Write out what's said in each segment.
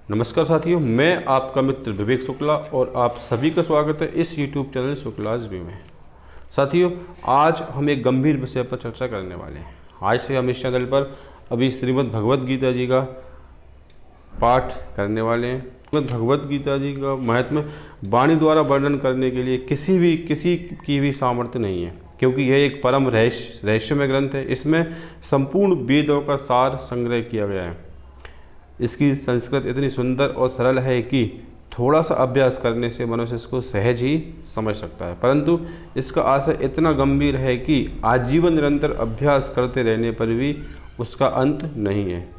नमस्कार साथियों, मैं आपका मित्र विवेक शुक्ला और आप सभी का स्वागत है इस YouTube चैनल शुक्लाज भी में। साथियों, आज हम एक गंभीर विषय पर चर्चा करने वाले हैं। आज से हम इस चैनल पर अभी श्रीमद् भगवत गीता जी का पाठ करने वाले हैं। श्रीमद् भगवत गीता जी का महात्म्य वाणी द्वारा वर्णन करने के लिए किसी की भी सामर्थ्य नहीं है, क्योंकि यह एक परम रहस्यमय ग्रंथ है। इसमें संपूर्ण वेदों का सार संग्रह किया गया है। इसकी संस्कृत इतनी सुंदर और सरल है कि थोड़ा सा अभ्यास करने से मनुष्य इसको सहज ही समझ सकता है, परंतु इसका आशय इतना गंभीर है कि आजीवन निरंतर अभ्यास करते रहने पर भी उसका अंत नहीं है।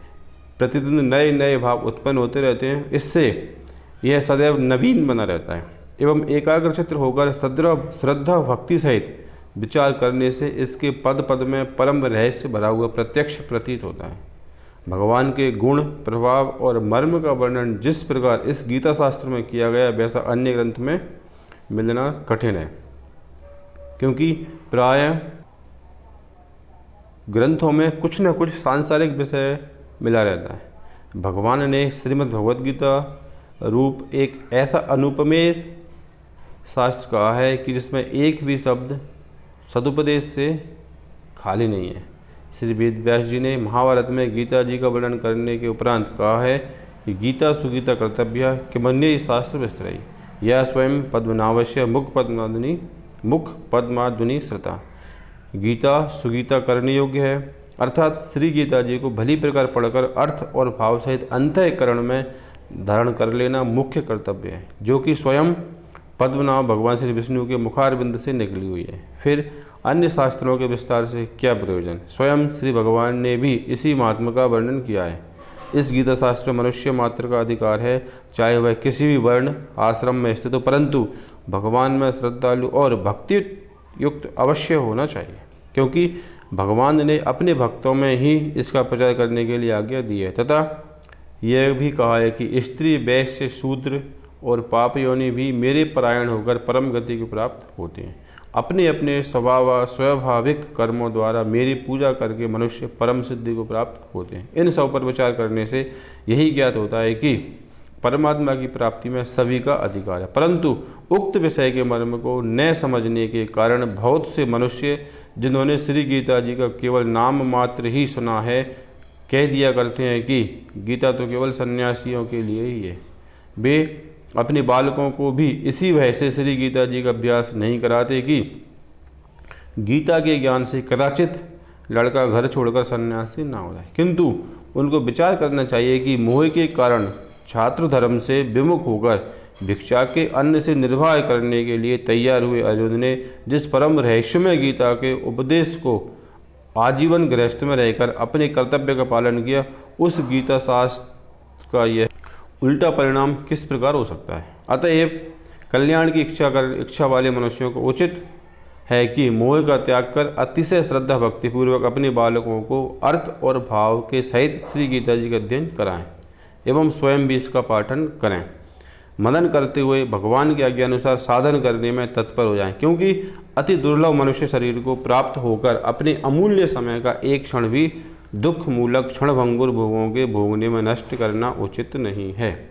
प्रतिदिन नए नए भाव उत्पन्न होते रहते हैं। इससे यह सदैव नवीन बना रहता है एवं एकाग्रचित्त होकर सदृढ़ श्रद्धा भक्ति सहित विचार करने से इसके पद पद में परम रहस्य भरा हुआ प्रत्यक्ष प्रतीत होता है। भगवान के गुण, प्रभाव और मर्म का वर्णन जिस प्रकार इस गीता शास्त्र में किया गया, वैसा अन्य ग्रंथ में मिलना कठिन है, क्योंकि प्रायः ग्रंथों में कुछ न कुछ सांसारिक विषय मिला रहता है। भगवान ने श्रीमद् भगवत गीता रूप एक ऐसा अनुपमेय शास्त्र कहा है कि जिसमें एक भी शब्द सदुपदेश से खाली नहीं है। श्री वेद व्यास जी ने महाभारत में गीता जी का वर्णन करने के उपरांत कहा है कि गीता सुगीता कर्तव्य किमन्य शास्त्र विस्तरई, यह स्वयं पद्मनावश्य मुख पद्माधुनि श्रुता। गीता सुगीता करने योग्य है, अर्थात श्री गीता जी को भली प्रकार पढ़कर अर्थ और भाव सहित अंतःकरण में धारण कर लेना मुख्य कर्तव्य है, जो कि स्वयं पद्मनाभ भगवान श्री विष्णु के मुखारविंद से निकली हुई है। फिर अन्य शास्त्रों के विस्तार से क्या प्रयोजन। स्वयं श्री भगवान ने भी इसी महात्मा का वर्णन किया है। इस गीता शास्त्र में मनुष्य मात्र का अधिकार है, चाहे वह किसी भी वर्ण आश्रम में स्थित हो, परंतु भगवान में श्रद्धालु और भक्ति युक्त अवश्य होना चाहिए, क्योंकि भगवान ने अपने भक्तों में ही इसका प्रचार करने के लिए आज्ञा दी है। तथा यह भी कहा है कि स्त्री, वैश्य, शूद्र और पाप योनि भी मेरे परायण होकर परम गति को प्राप्त होते हैं। अपने अपने स्वाभाविक कर्मों द्वारा मेरी पूजा करके मनुष्य परम सिद्धि को प्राप्त होते हैं। इन सब पर विचार करने से यही ज्ञात होता है कि परमात्मा की प्राप्ति में सभी का अधिकार है, परंतु उक्त विषय के मर्म को न समझने के कारण बहुत से मनुष्य, जिन्होंने श्री गीता जी का केवल नाम मात्र ही सुना है, कह दिया करते हैं कि गीता तो केवल सन्यासियों के लिए ही है। वे अपने बालकों को भी इसी वजह से श्री गीता जी का अभ्यास नहीं कराते कि गीता के ज्ञान से कदाचित लड़का घर छोड़कर सन्यासी ना हो जाए, किंतु उनको विचार करना चाहिए कि मोह के कारण छात्र धर्म से विमुख होकर भिक्षा के अन्न से निर्वाह करने के लिए तैयार हुए अर्जुन ने जिस परम रहस्यमय गीता के उपदेश को आजीवन गृहस्थ में रहकर अपने कर्तव्य का पालन किया, उस गीता शास्त्र का यह उल्टा परिणाम किस प्रकार हो सकता है। अतएव कल्याण की इच्छा वाले मनुष्यों को उचित है कि मोह का त्याग कर अतिशय श्रद्धा भक्ति पूर्वक अपने बालकों को अर्थ और भाव के सहित श्री गीता जी का अध्ययन कराएं एवं स्वयं भी इसका पाठन करें। मनन करते हुए भगवान की आज्ञा अनुसार साधन करने में तत्पर हो जाएं, क्योंकि अति दुर्लभ मनुष्य शरीर को प्राप्त होकर अपने अमूल्य समय का एक क्षण भी दुख मूलक क्षणभंगुर भोगों के भोगने में नष्ट करना उचित नहीं है।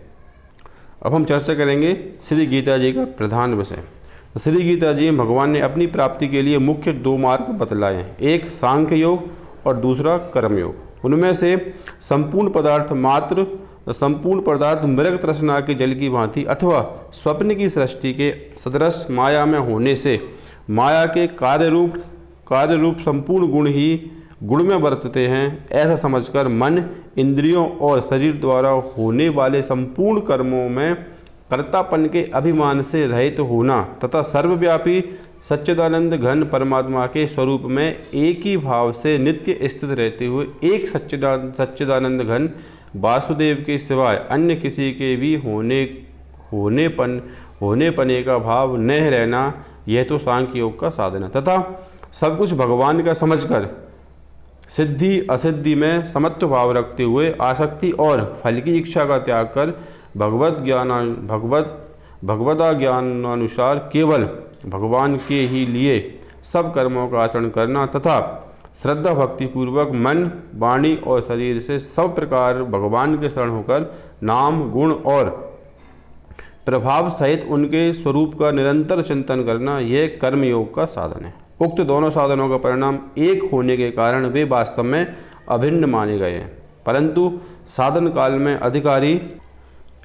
अब हम चर्चा करेंगे श्री गीता जी का प्रधान विषय। श्री गीता जी में भगवान ने अपनी प्राप्ति के लिए मुख्य दो मार्ग बतलाए हैं, एक सांख्य योग और दूसरा कर्म योग। उनमें से संपूर्ण पदार्थ मृग तृष्णा के जल की भांति अथवा स्वप्न की सृष्टि के सदृश माया में होने से माया के कार्य रूप संपूर्ण गुण में बरतते हैं, ऐसा समझकर मन, इंद्रियों और शरीर द्वारा होने वाले संपूर्ण कर्मों में कर्तापन के अभिमान से रहित होना तथा सर्वव्यापी सच्चिदानंद घन परमात्मा के स्वरूप में एक ही भाव से नित्य स्थित रहते हुए एक सच्चिदानंद घन वासुदेव के सिवाय अन्य किसी के भी होनेपने का भाव न रहना, यह तो सांख्य योग का साधन है। तथा सब कुछ भगवान का समझकर सिद्धि असिद्धि में समत्व भाव रखते हुए आसक्ति और फल की इच्छा का त्याग कर भगवदा ज्ञानानुसार केवल भगवान के ही लिए सब कर्मों का आचरण करना तथा श्रद्धा भक्ति पूर्वक मन, वाणी और शरीर से सब प्रकार भगवान के शरण होकर नाम, गुण और प्रभाव सहित उनके स्वरूप का निरंतर चिंतन करना, यह कर्मयोग का साधन है। उक्त दोनों साधनों का परिणाम एक होने के कारण वे वास्तव में अभिन्न माने गए हैं, परंतु साधन काल में अधिकारी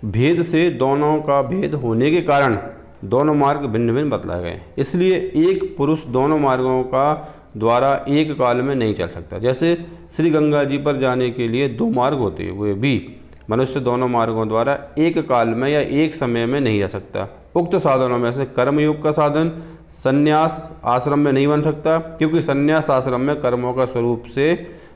भेद से दोनों का भेद होने के कारण दोनों मार्ग भिन्न भिन्न बतलाए गए। इसलिए एक पुरुष दोनों मार्गों का द्वारा एक काल में नहीं चल सकता। जैसे श्री गंगा जी पर जाने के लिए दो मार्ग होते हैं, वे भी मनुष्य दोनों मार्गों द्वारा एक काल में या एक समय में नहीं जा सकता। उक्त साधनों में से कर्मयोग का साधन संन्यास आश्रम में नहीं बन सकता, क्योंकि संन्यास आश्रम में कर्मों का स्वरूप से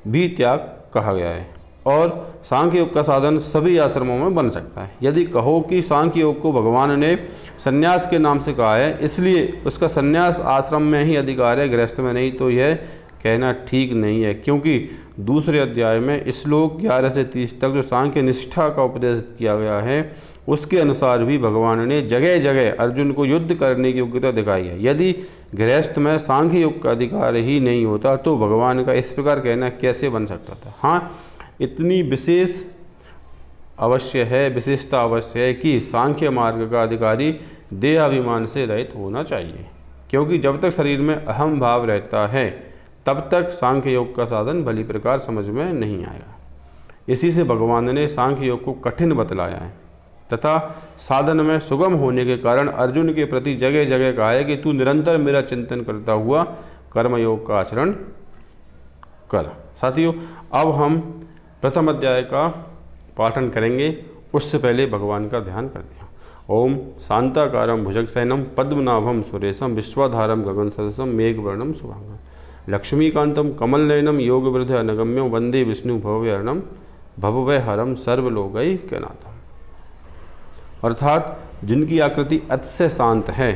भी त्याग कहा गया है, और सांख्य योग का साधन सभी आश्रमों में बन सकता है। यदि कहो कि सांख्य योग को भगवान ने संन्यास के नाम से कहा है, इसलिए उसका संन्यास आश्रम में ही अधिकार है, गृहस्थ में नहीं, तो यह कहना ठीक नहीं है, क्योंकि दूसरे अध्याय में श्लोक 11 से 30 तक जो सांख्य निष्ठा का उपदेश किया गया है, उसके अनुसार भी भगवान ने जगह जगह अर्जुन को युद्ध करने की योग्यता दिखाई है। यदि गृहस्थ में सांख्य योग का अधिकार ही नहीं होता तो भगवान का इस प्रकार कहना कैसे बन सकता था। हाँ, इतनी विशेषता अवश्य है कि सांख्य मार्ग का अधिकारी देहाभिमान से रहित होना चाहिए, क्योंकि जब तक शरीर में अहम भाव रहता है तब तक सांख्य योग का साधन भली प्रकार समझ में नहीं आएगा। इसी से भगवान ने सांख्य योग को कठिन बतलाया है तथा साधन में सुगम होने के कारण अर्जुन के प्रति जगह जगह कहा है कि तू निरंतर मेरा चिंतन करता हुआ कर्मयोग का आचरण कर। साथियों, अब हम प्रथम अध्याय का पाठन करेंगे, उससे पहले भगवान का ध्यान करते हैं। ओम शांताकारं भुजगशयनं पद्मनाभं सुरेशं विश्वाधारं गगनसदृशं मेघवर्णं शुभांगं लक्ष्मीकान्तं कमलनयनं योगवृद्ध अनगम्यं वंदे विष्णु भवभयहरणं भवभयहरं सर्वलोकैकनाथम्। अर्थात जिनकी आकृति अतिशय शांत है,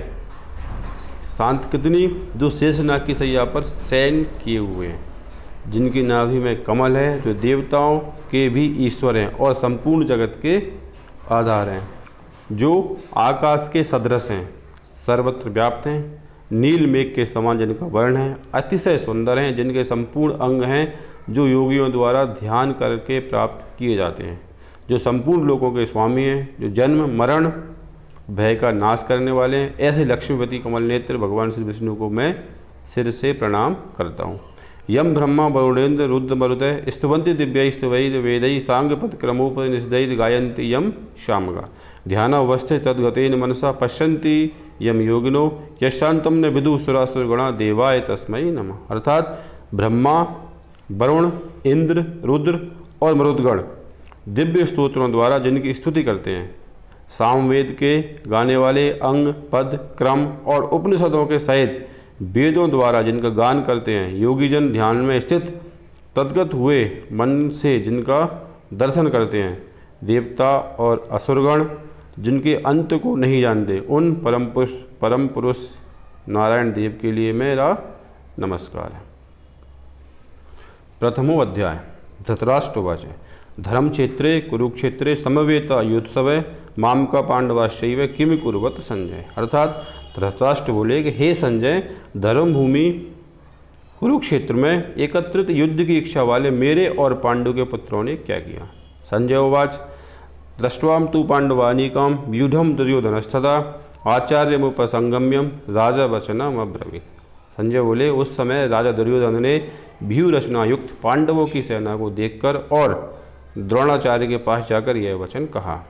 शांत कितनी, जो शेषनाग की सैया पर शयन किए हुए हैं, जिनकी नाभि में कमल है, जो देवताओं के भी ईश्वर हैं और संपूर्ण जगत के आधार हैं, जो आकाश के सदृश हैं, सर्वत्र व्याप्त हैं, नील मेघ के समान जिनका वर्ण है, अतिशय सुंदर हैं, जिनके संपूर्ण अंग हैं, जो योगियों द्वारा ध्यान करके प्राप्त किए जाते हैं, जो संपूर्ण लोकों के स्वामी हैं, जो जन्म मरण भय का नाश करने वाले हैं, ऐसे लक्ष्मीपति कमल नेत्र भगवान श्री विष्णु को मैं सिर से प्रणाम करता हूँ। यम ब्रह्मा वरुणेन्द्र रुद्र मरुतः स्तुवन्ति दिव्यैस्तवैर् वेदैः सांगपत्क्रमोपनिषदैर् गायन्ति यम शामगा ध्यानावस्थित तद्गतेन मनसा पश्यन्ति यम योगिनो यशांतम न विदु सुरासुरगणा देवाय तस्मै नमः। अर्थात ब्रह्मा, वरुण, इंद्र, रुद्र और मरुदगण दिव्य स्तोत्रों द्वारा जिनकी स्तुति करते हैं, सामवेद के गाने वाले अंग, पद, क्रम और उपनिषदों के सहित वेदों द्वारा जिनका गान करते हैं, योगीजन ध्यान में स्थित तद्गत हुए मन से जिनका दर्शन करते हैं, देवता और असुरगण जिनके अंत को नहीं जानते, उन परम पुरुष नारायण देव के लिए मेरा नमस्कार है। प्रथमो अध्याय धृतराष्ट्रोवाच धर्मक्षेत्रे कुरुक्षेत्रे समवेता युत्सवे मामका पांडवाश्चैव किम कुर्वत संजय। अर्थात धृतराष्ट्र बोले कि हे संजय, धर्म भूमि कुरुक्षेत्र में एकत्रित युद्ध की इच्छा वाले मेरे और पांडु के पुत्रों ने क्या किया। संजय उवाच दृष्ट्वा तु पांडवानीकां व्यूढ़ं दुर्योधनस्तथा आचार्यमुपसंगम्यं राजा वचनमब्रवीत्। संजय बोले, उस समय राजा दुर्योधन ने व्यूह रचना युक्त पांडवों की सेना को देखकर और द्रोणाचार्य के पास जाकर यह वचन कहा।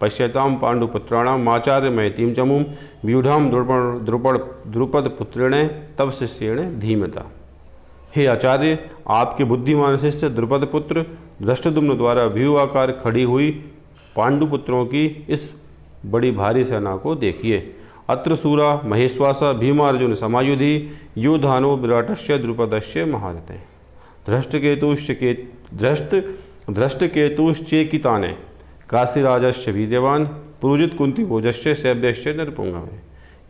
पश्यताम पांडुपुत्राणाम आचार्य मैतीम चमुम व्यूढ़ाम द्रुपद पुत्रेण तब शिष्येण धीमता। हे आचार्य, आपके बुद्धिमान शिष्य द्रुपद पुत्र धृष्टद्युम्न द्वारा व्यूह आकार खड़ी हुई पांडुपुत्रों की इस बड़ी भारी सेना को देखिए। अत्र सूरा महेश्वासा भीमार्जुन समायुधि योधानो विराटस्य द्रुपदस्य महारथे धृष्टकेतुश्चेकिताने काशीराजस्य वीर्यवान पुरुजित कुंतीभोजस्य शैब्यस्य नरपुंगवे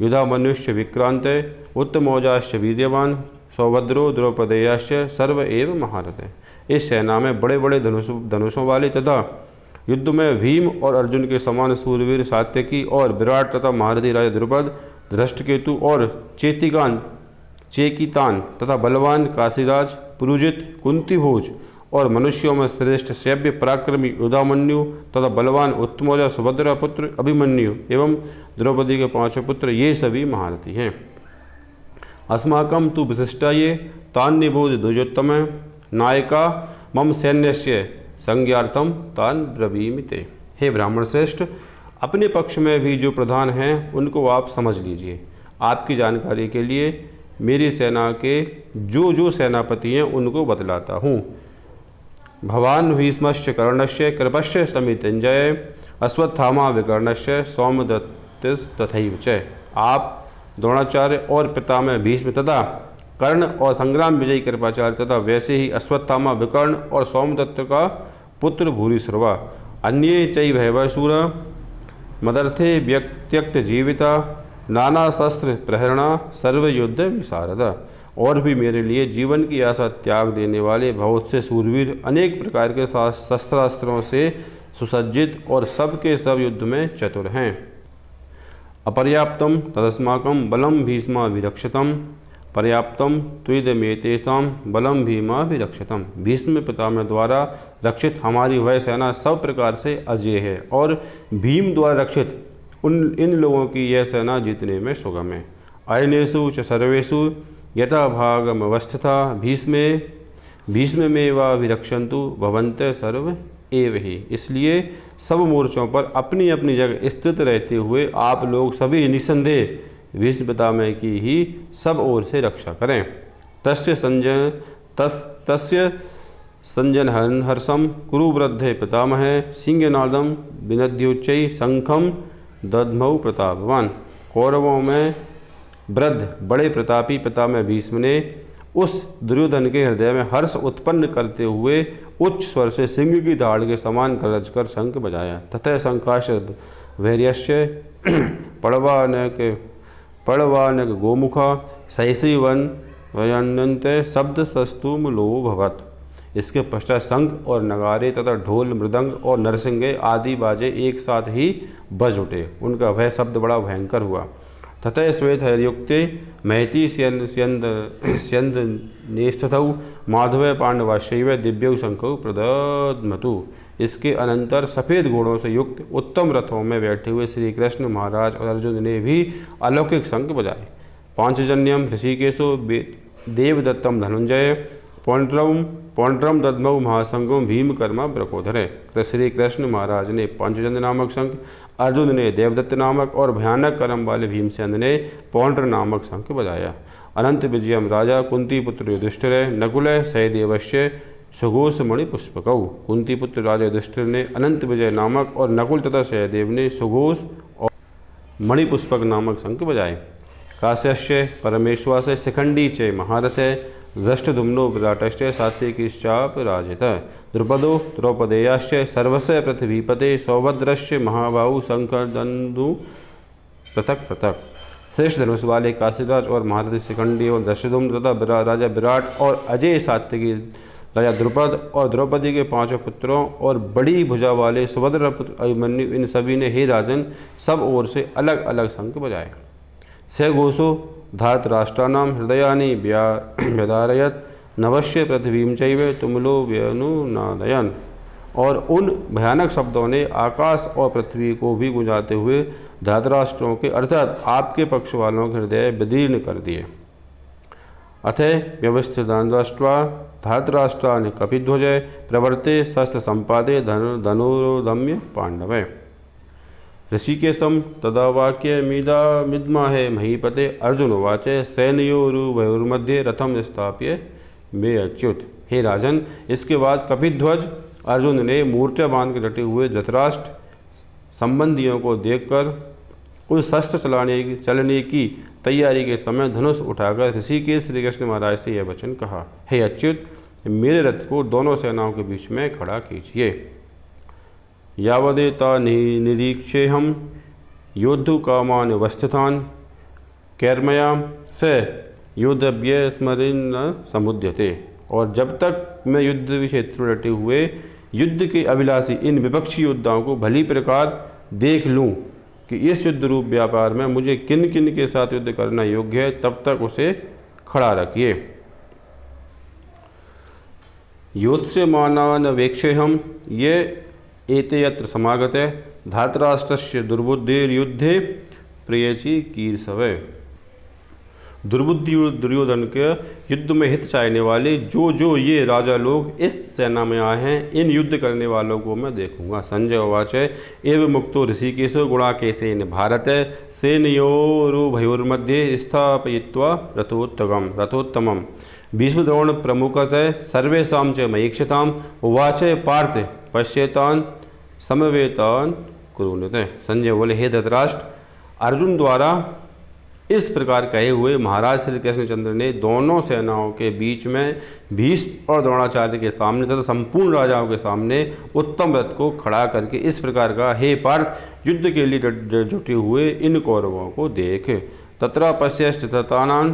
युधामन्युश्च विक्रांते उत्तमौजाश्च वीर्यवान सौभद्रो द्रौपदेयाश्च सर्व एव महारथे। इस सेना में बड़े बड़े धनुषों वाले तथा युद्ध में भीम और अर्जुन के समान सूरवीर सात्यकी और विराट तथा महारथी राजा द्रुपद, धृष्टकेतु और चेकितान तथा बलवान काशीराज, पुरुजित, कुंती भोज और मनुष्यों में श्रेष्ठ शैव्य पराक्रमी युधामन्यु तथा बलवान उत्तमौजा सुभद्रा पुत्र अभिमन्यु एवं द्रौपदी के 5 पुत्र ये सभी महारथी हैं। अस्माकं तु विशिष्टा ये तान्निबोध द्विजोत्तम नायका मम सैन्यस्य संज्ञार्थम तान ब्रवीमि ते। हे ब्राह्मण श्रेष्ठ, अपने पक्ष में भी जो प्रधान हैं उनको आप समझ लीजिए। आपकी जानकारी के लिए मेरी सेना के जो सेनापति हैं उनको बतलाता हूँ। भवान भीष्मस्य कर्णस्य कृपस्य समितिंजय अश्वत्थामा विकर्णस्य सौमदत्तिस् तथैव च। आप द्रोणाचार्य और पितामह भीष्म तथा कर्ण और संग्राम विजयी कृपाचार्य तथा वैसे ही अश्वत्थामा विकर्ण और सोमदत्त का पुत्र भूरिश्रवा अन्ये चैवैवशूर मदर्थे व्यक्त्यक्त जीविता नाना शस्त्र प्रहरणा सर्वयुद्ध विशारद। और भी मेरे लिए जीवन की आशा त्याग देने वाले बहुत से सूरवीर अनेक प्रकार के शस्त्रास्त्रों से सुसज्जित और सब के सब युद्ध में चतुर हैं। अपर्याप्तम तदस्माकं बलम भीष्मा विरक्षतम पर्याप्तम त्विदमेतेषां बलम भीमा विरक्षतम। भीष्म पितामह द्वारा रक्षित हमारी वह सेना सब प्रकार से अजय है और भीम द्वारा रक्षित इन लोगों की यह सेना जीतने में सुगम है। अयनेषु च सर्वेषु यथा भागमवस्थिता भीष्म में वा विरक्षन्तु भवन्त सर्व एव ही। इसलिए सब मोर्चों पर अपनी अपनी जगह स्थित रहते हुए आप लोग सभी निसंदेह भीष्म पितामह की ही सब ओर से रक्षा करें। तस्य संजन हर्षम कुरु वृद्धे पितामह सिंहनादम विनद्योच्चै शंखम दध्मौ प्रतापवान। कौरवों में वृद्ध बड़े प्रतापी पितामह भीष्म ने उस दुर्योधन के हृदय में हर्ष उत्पन्न करते हुए उच्च स्वर से सिंह की दाढ़ के समान गरज कर शंख बजाया। तथा शंखाश वैर्यस्य पड़वानक गोमुखा सहसीवन वयनंत शब्द सस्तुम लो भवत। इसके पश्चात शंख और नगारे तथा ढोल मृदंग और नरसिंगे आदि बाजे एक साथ ही बज उठे। उनका वह शब्द बड़ा भयंकर हुआ। तथा श्वेत हरियुक्ते महती स्यंद नेष्ठौ माधव पांडवाशैव दिव्यौ शंखौ प्रदध्मतु। इसके अनंतर सफ़ेद घोड़ों से युक्त उत्तम रथों में बैठे हुए श्री कृष्ण महाराज और अर्जुन ने भी अलौकिक शंख बजाए। पांचजन्यम ऋषिकेशो देवदत्तम धनुंजय पौंड्रम दद्मौ महाशंखम भीमकर्मा ब्रकोधरे। तो श्री कृष्ण महाराज ने पांचजन्य नामक शंख, अर्जुन ने देवदत्त नामक और भयानक कर्म वाले भीमसेन ने पौंड्र नामक शंख बजाया। अनंत विजयम राजा कुंती पुत्र युधिष्ठिर नकुल सहदेवस्य सुघोष मणि पुष्पकौ। कुंती पुत्र राजा युधिष्ठिर ने अनंत विजय नामक और नकुल तथा सहदेव ने सुघोष और मणिपुष्पक नामक शंख बजाए। काश्यस्य परमेश्वर शिखंडी च महारथ दृष्टधुम्नो विराटश्च सात्विकीश्चाप राजित। द्रुपदो द्रौपदेयाश्च सर्वस्य पृथ्वीपते सौभद्रश्च महाबाहु शंखदंदु पृथक पृथक। श्रेष्ठ धनुष वाले काशीराज और महारथी शिखंडी और दृष्टधुम्न तथा राजा विराट और अजय सात्विकी राजा द्रुपद और द्रौपदी के 5 पुत्रों और बड़ी भुजा वाले सुभद्रा पुत्र अभिमन्यु, इन सभी ने हे राजन सब ओर से अलग अलग शंख बजाए। स घोषो धार्तराष्ट्राणाम हृदयानि व्यधारयत नवश्य पृथ्वीं चैव तुमलो व्यनुनादयन। और उन भयानक शब्दों ने आकाश और पृथ्वी को भी गुंजाते हुए धार्तराष्ट्रों के अर्थात आपके पक्ष वालों के हृदय विदीर्ण कर दिए। अथ व्यवस्थितान्राष्ट्रा धार्तराष्ट्रानि कपिध्वज प्रवर्ते शस्त्र संपादे धनुर्दम्य पांडव। ऋषिकेशम तदा वाक्य मिदमाहे महीपते अर्जुन उवाच सैन्योरुभयोर्मध्ये रथम स्थाप्य मे अच्युत। हे राजन, इसके बाद कपिध्वज अर्जुन ने मूर्छा बांध के डटे हुए धृतराष्ट्र संबंधियों को देखकर उस शस्त्र चलने की तैयारी के समय धनुष उठाकर ऋषिकेश श्री कृष्ण महाराज से यह वचन कहा, हे अच्युत, मेरे रथ को दोनों सेनाओं के बीच में खड़ा कीजिए। यावदेता निरीक्षेहम योद्धु कामान अवस्थितान कैर्मया स योद्धव्य स्मरण समुद्यते। और जब तक मैं युद्ध क्षेत्र में डटे हुए युद्ध के अभिलाषी इन विपक्षी योद्धाओं को भली प्रकार देख लूं कि इस युद्ध रूप व्यापार में मुझे किन किन के साथ युद्ध करना योग्य है, तब तक उसे खड़ा रखिए। योत्स्यमानान् वेक्षेऽहं ये एते यत्र समागते धातराष्ट्रस्य दुर्बुद्धिर्युद्धे प्रियची कीर्षवे। दुर्बुद्धि दुर्योधन के युद्ध में हित चाहने वाले जो ये राजा लोग इस सेना में आए हैं, इन युद्ध करने वालों को मैं देखूंगा। संजय उवाच एव मुक्तो ऋषिकेशो गुणाकेशेन भारत सेनयोरुभयोर्मध्ये स्थापयित्वा रथोत्तमम् भीष्मद्रोण प्रमुखतः सर्वेषां च मयीक्षताम् उवाच पार्थ पश्येतान् समवेतान् कुरुते। संजय बोले, हे धृतराष्ट्र, अर्जुन द्वारा इस प्रकार कहे हुए महाराज श्री कृष्णचंद्र ने दोनों सेनाओं के बीच में भीष्म और द्रोणाचार्य के सामने तथा संपूर्ण राजाओं के सामने उत्तम रथ को खड़ा करके इस प्रकार का, हे पार्थ, युद्ध के लिए जुटे हुए इन कौरवों को देख। तत्र पश्यस्थितानां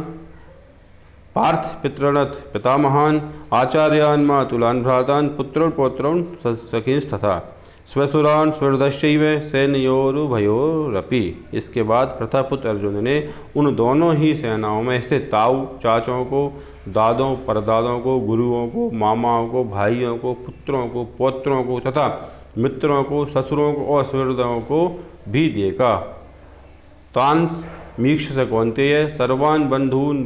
पार्थ पितृणथ पितामहान आचार्यान् मातुलान् भ्रातान् पुत्रोन् पौत्रान् सखींस्तथा स्वसुरान् स्वहृदश्चैव सेनयोरुभयोरपि। इसके बाद प्रथापुत्र अर्जुन ने उन दोनों ही सेनाओं में स्थित ताऊ चाचों को, दादों परदादों को, गुरुओं को, मामाओं को, भाइयों को, पुत्रों को, पौत्रों को तथा मित्रों को, ससुरों को और सुहृदों को भी देखा। तांस मीक्ष कौन्तेय सर्वान् बंधून्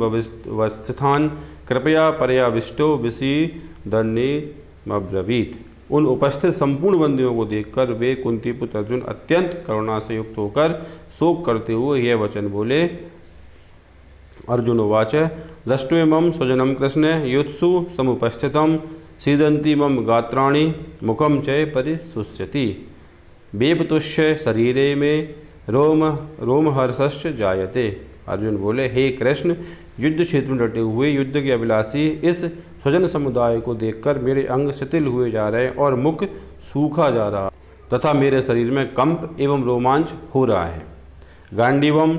वस्थितान् कृपया पर्याविष्टो विषीदन्नेमब्रवीत्। उन उपस्थित संपूर्ण बंदियों को देखकर वे कुंती पुत्र अर्जुन अत्यंत करुणा से युक्त होकर शोक करते हुए यह वचन बोले। अर्जुन उवाच दृष्ट्वेमं स्वजनं कृष्ण युत्सु समुपस्थितं सीदन्ति मम गात्राणि मुखं च परिशुष्यति वेपतुष्य शरीरे में रोमहर्षश्च जायते। अर्जुन बोले, हे कृष्ण, युद्ध क्षेत्र में डटे हुए युद्ध के अभिलाषी इस स्वजन समुदाय को देखकर मेरे अंग शिथिल हुए जा रहे और मुख सूखा जा रहा तथा मेरे शरीर में कंप एवं रोमांच हो रहा है। गांडीवम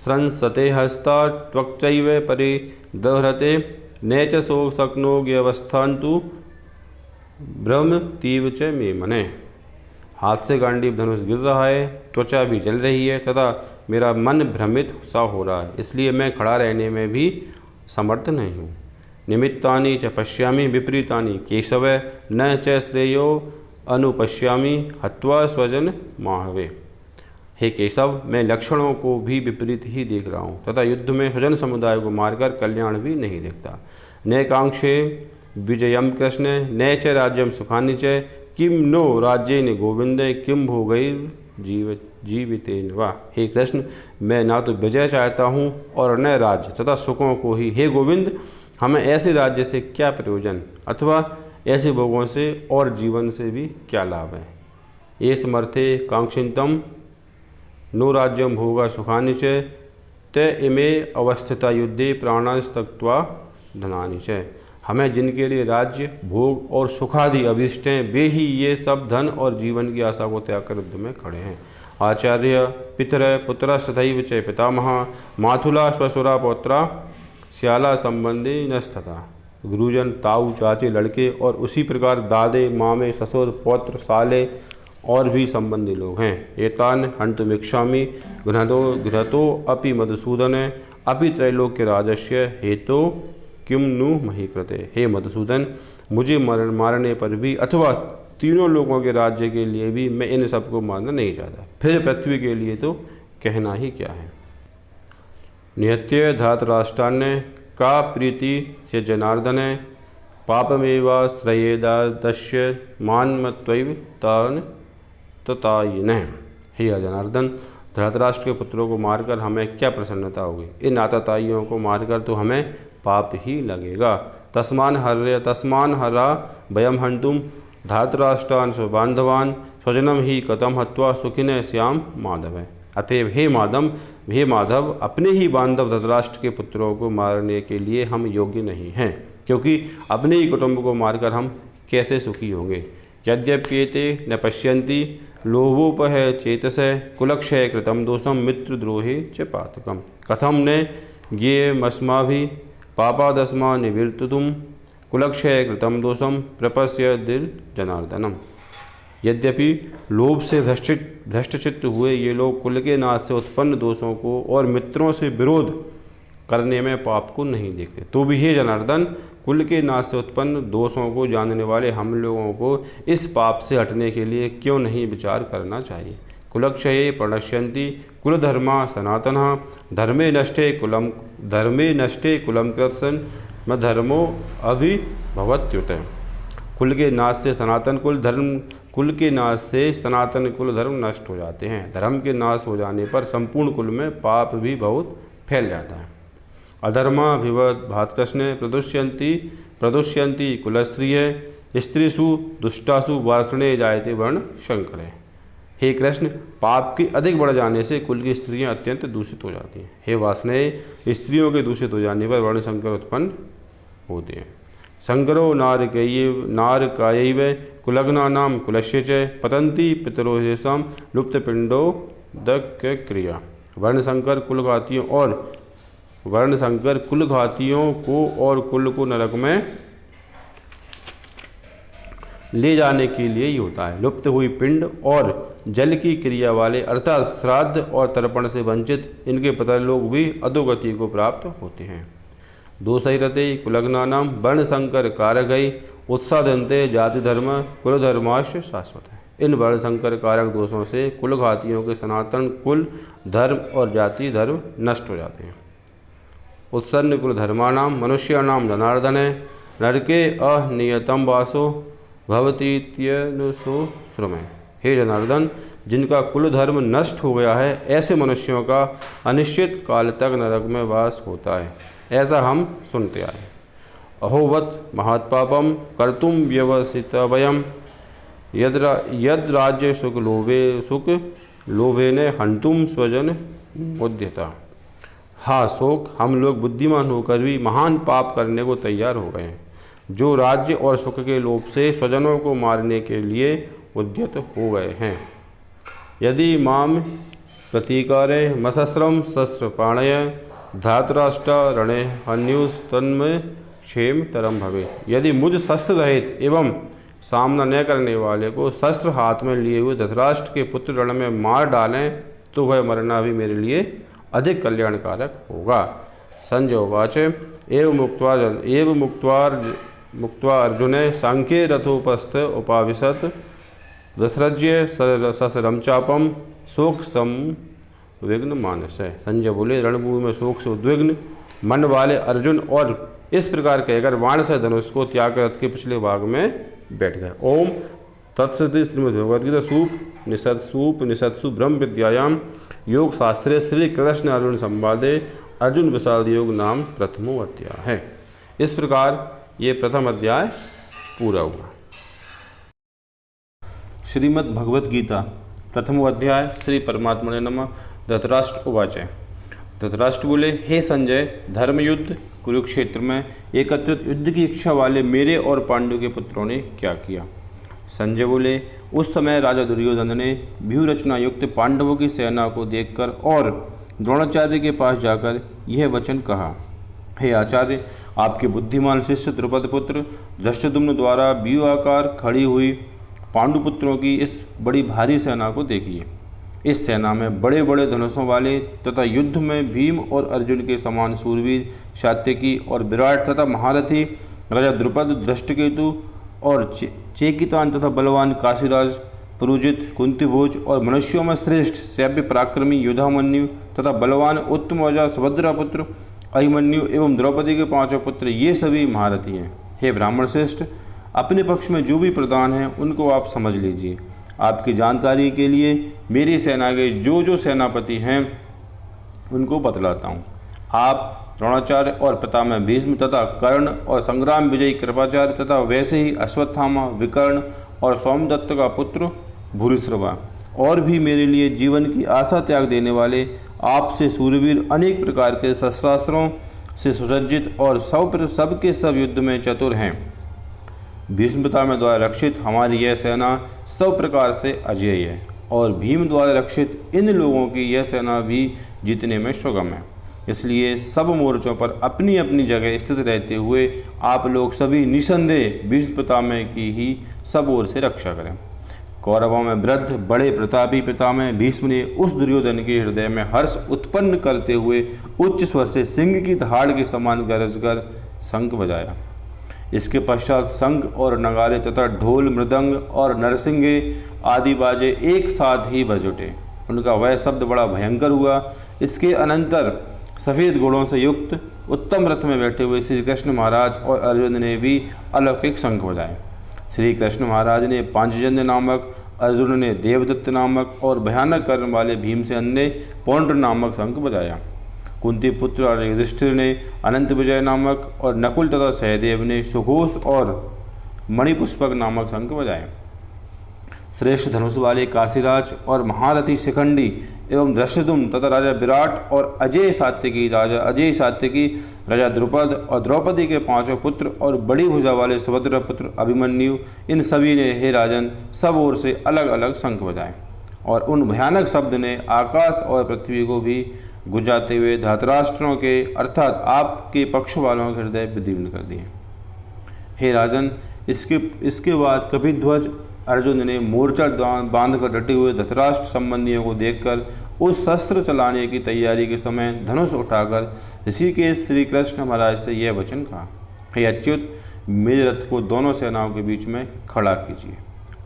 स्रंसते हस्ता त्वक्चैव परिदह्रते नैच शोक शक्नोग्यवस्थान्तु ब्रह्म तीव च मे मने। हाथ से गांडीव धनुष गिर रहा है, त्वचा भी जल रही है तथा मेरा मन भ्रमित सा हो रहा है, इसलिए मैं खड़ा रहने में भी समर्थ नहीं हूँ। निमित्तानि च पश्यामि विपरीतानि केशव न च श्रेयो अनुपश्यामि हत्वा स्वजन माहवे। हे केशव, मैं लक्षणों को भी विपरीत ही देख रहा हूँ तथा युद्ध में स्वजन समुदाय को मारकर कल्याण भी नहीं देखता। न कांक्षे विजयम कृष्ण न च राज्यम सुखानि च किम नो राज्येन गोविंद किम भोगैर्जीवितेन वा। हे कृष्ण, मैं ना तो विजय चाहता हूँ और न राज्य तथा सुखों को ही। हे गोविंद, हमें ऐसे राज्य से क्या प्रयोजन अथवा ऐसे भोगों से और जीवन से भी क्या लाभ है। ये समर्थे कांक्षितम नो राज्यम भोगा सुखानि च ते इमे अवस्थिता युद्धे प्राणांश त्यक्त्वा धनानि च। हमें जिनके लिए राज्य भोग और सुखादि अभिष्ट हैं, वे ही ये सब धन और जीवन की आशा को त्याग कर युद्ध में खड़े हैं। आचार्य पितर पुत्र तथैव च पितामह माथुला स्वसुरा पौत्रा श्याला संबंधी नस्तथा। गुरुजन, ताऊ, चाचे, लड़के और उसी प्रकार दादे, मामे, ससुर, पौत्र, साले और भी संबंधी लोग हैं। एतान हंतुमिच्छामि घृतो अपि मधुसूदन अपि त्रैलोक्य राजस्य हेतो किम नु मही कृते। हे मधुसूदन, मुझे मारने पर भी अथवा तीनों लोगों के राज्य के लिए भी मैं इन सबको मारना नहीं चाहता, फिर पृथ्वी के लिए तो कहना ही क्या है। निहत्य धातराष्ट्रान्य का प्रीति से जनार्दन पापमेवाश्रयेदादस्य मान्मत्वैव तान ततायिन। हे जनार्दन, धृतराष्ट्र के पुत्रों को मारकर हमें क्या प्रसन्नता होगी, इन आतताइयों को मारकर तो हमें पाप ही लगेगा। तस्मान हरा वयम हंतुम धातराष्ट्रान् स्वबान्धवान् स्वजनम ही कथम हत्वा सुखिन श्याम माधव। अतएव हे माधव, अपने ही बांधव धृतराष्ट्र के पुत्रों को मारने के लिए हम योग्य नहीं हैं, क्योंकि अपने ही कुटुंब को मारकर हम कैसे सुखी होंगे। यद्यप्येते न पश्यन्ति लोभोपह चेतस कुलक्षय कृतम दोषम मित्रद्रोहे च पातकम कथम न ज्ञेयमस्माभिः पापादस्मा निवर्तितुम कुलक्षय कृतम दोषम प्रपश्य दिल जनार्दनम। यद्यपि लोभ से भ्रष्टचित्त हुए ये लोग कुल के नाश से उत्पन्न दोषों को और मित्रों से विरोध करने में पाप को नहीं देखते, तो भी हे जनार्दन, कुल के नाश से उत्पन्न दोषों को जानने वाले हम लोगों को इस पाप से हटने के लिए क्यों नहीं विचार करना चाहिए। कुलक्षये प्रणश्यन्ति कुलधर्मा सनातनः धर्मे नष्टे कुलम कृत्सन म धर्मो अभिभवत्युत। कुल के नाश से सनातन कुल धर्म नष्ट हो जाते हैं। धर्म के नाश हो जाने पर संपूर्ण कुल में पाप भी बहुत फैल जाता है। अधर्मा विवद भातकृष्ण प्रदुष्यन्ति कुलस्त्रिय स्त्रीषु दुष्टासु वार्षणे जायते वर्ण शंकर। हे कृष्ण, पाप के अधिक बढ़ जाने से कुल की स्त्रियां अत्यंत दूषित हो जाती हैं। हे वासने, स्त्रियों के दूषित हो जाने पर वर्ण संकर उत्पन्न होते हैं। संकरो नारकायैव कुलग्नानां कुलस्य च पतन्ति पितरो येषां लुप्तपिण्डोदकक्रिया। वर्ण संकर कुलघातियों को और कुल को नरक में ले जाने के लिए ही होता है। लुप्त हुई पिंड और जल की क्रिया वाले अर्थात श्राद्ध और तर्पण से वंचित इनके पितर लोग भी अधोगति को प्राप्त होते हैं। दोषैरते कुलग्नानां वर्ण संकर कारकै उत्सादन्ते जाति धर्म कुल धर्माश्च शाश्वत। इन वर्ण संकर कारक दोषों से कुलघातियों के सनातन कुल धर्म और जाति धर्म नष्ट हो जाते हैं। उत्सन्न कुल धर्माणां मनुष्याणां जनार्दन नरके अनियतम वासो भवतीत्यनुसो श्रमे। हे जनार्दन, जिनका कुल धर्म नष्ट हो गया है ऐसे मनुष्यों का अनिश्चित काल तक नरक में वास होता है, ऐसा हम सुनते आए। अहोवत महत्पापम कर्तुम व्यवसितवयम् यद राज्य सुख लोभेन हंतुम स्वजन मुद्यता। हाँ शोक, हम लोग बुद्धिमान होकर भी महान पाप करने को तैयार हो गए हैं, जो राज्य और सुख के लोभ से स्वजनों को मारने के लिए उद्यत हो गए हैं। यदि माम प्रतीकारे मशस्त्रम शस्त्र पाणय धातराष्ट्र रणे हन्युस्तन्मय क्षेम तरम भवे। यदि मुझ शस्त्र रहित एवं सामना न करने वाले को शस्त्र हाथ में लिए हुए धृतराष्ट्र के पुत्र रण में मार डालें तो वह मरना भी मेरे लिए अधिक कल्याणकारक होगा। संजय उवाच एवं मुक्त्वा अर्जुने सांख्ये रथोपस्थ उपाविशत विसृज्य ससरम चापम शोक संविघ्न मानस। संजय बोले, रणभूमि में शोक से उद्विग्न मन वाले अर्जुन और इस प्रकार कहकर बाण से धनुष को त्याग कर रथ के पिछले भाग में बैठ गए। ओम तत्सति। श्रीमद्भगवद्गीता सूपनिषत्सु ब्रह्म विद्यायाम योग शास्त्रे श्री कृष्ण अर्जुन संवादे अर्जुन विषाद योग नाम प्रथमो अध्याय है। इस प्रकार ये प्रथम अध्याय पूरा हुआ। श्रीमद्भगवद्गीता प्रथमो अध्याय। श्री परमात्मने नमः। धृतराष्ट्र उवाच। धृतराष्ट्र बोले, हे संजय, धर्म युद्ध कुरुक्षेत्र में एकत्रित युद्ध की इच्छा वाले मेरे और पांडु के पुत्रों ने क्या किया। संजय बोले, उस समय राजा दुर्योधन ने व्यूह रचना युक्त पांडवों की सेना को देखकर और द्रोणाचार्य के पास जाकर यह वचन कहा, हे आचार्य, आपके बुद्धिमान शिष्य द्रुपद पुत्र धृष्टद्युम्न द्वारा व्यूहाकार खड़ी हुई पांडुपुत्रों की इस बड़ी भारी सेना को देखिए। इस सेना में बड़े बड़े धनुषों वाले तथा युद्ध में भीम और अर्जुन के समान सूरवीर सात्यकी और विराट तथा महारथी राजा द्रुपद, धृष्टकेतु और चेकितान तथा बलवान काशीराज, पुरुजित, कुंतीभोज और मनुष्यों में श्रेष्ठ सभ्य पराक्रमी युधामन्यु तथा बलवान उत्तमौजा सुभद्रा पुत्र अभिमन्यु एवं द्रौपदी के पांचों पुत्र, ये सभी महारथी हैं। हे ब्राह्मण श्रेष्ठ, अपने पक्ष में जो भी प्रधान हैं उनको आप समझ लीजिए। आपकी जानकारी के लिए मेरी सेना के जो सेनापति हैं उनको बतलाता हूँ। आप द्रोणाचार्य और पितामह भीष्म तथा कर्ण और संग्राम विजयी कृपाचार्य तथा वैसे ही अश्वत्थामा, विकर्ण और सोमदत्त का पुत्र भूरिश्रवा और भी मेरे लिए जीवन की आशा त्याग देने वाले आपसे सूरवीर अनेक प्रकार के शस्त्रास्त्रों से सुसज्जित और सब के सब युद्ध में चतुर हैं। भीष्म पितामह द्वारा रक्षित हमारी यह सेना सब प्रकार से अजेय है और भीम द्वारा रक्षित इन लोगों की यह सेना भी जीतने में सुगम है। इसलिए सब मोर्चों पर अपनी अपनी जगह स्थित रहते हुए आप लोग सभी निसंदेह भीष्म पितामह की ही सब ओर से रक्षा करें। कौरवों में वृद्ध बड़े प्रतापी पितामह भीष्म ने उस दुर्योधन के हृदय में हर्ष उत्पन्न करते हुए उच्च स्वर से सिंह की दहाड़ के समान गरज कर शंख बजाया। इसके पश्चात शंख और नगारे तथा ढोल मृदंग और नरसिंगे आदि बाजे एक साथ ही बज उठे। उनका वह शब्द बड़ा भयंकर हुआ। इसके अनंतर सफ़ेद घोड़ों से युक्त उत्तम रथ में बैठे हुए श्री कृष्ण महाराज और अर्जुन ने भी अलौकिक शंख बजाए। श्री कृष्ण महाराज ने पांचजन्य नामक, अर्जुन ने देवदत्त नामक और भयानक कर्म वाले भीमसेन ने पौंड्र नामक शंख बजाया। कुंती पुत्र और युधिष्ठिर ने अनंत विजय नामक और नकुल तथा सहदेव ने सुघोष और मणिपुष्पक नामक शंख बजाए। श्रेष्ठ धनुष वाले काशीराज और महारथी शिखंडी एवं धृष्टद्युम्न तथा राजा विराट और अजय सात्यकी राजा द्रुपद और द्रौपदी के पांचों पुत्र और बड़ी भुजा वाले सुभद्रा पुत्र अभिमन्यु, इन सभी ने हे राजन सब ओर से अलग अलग शंख बजाए और उन भयानक शब्द ने आकाश और पृथ्वी को भी गुंजाते हुए धृतराष्ट्रों के अर्थात आपके पक्ष वालों के हृदय विदीर्ण कर दिए। हे राजन, इसके बाद कपिध्वज अर्जुन ने मोर्चा बांधकर डटे हुए धृतराष्ट्र संबंधियों को देखकर उस शस्त्र चलाने की तैयारी के समय धनुष उठाकर ऋषिकेश श्री कृष्ण महाराज से यह वचन कहा, हे अच्युत, मेरे रथ को दोनों सेनाओं के बीच में खड़ा कीजिए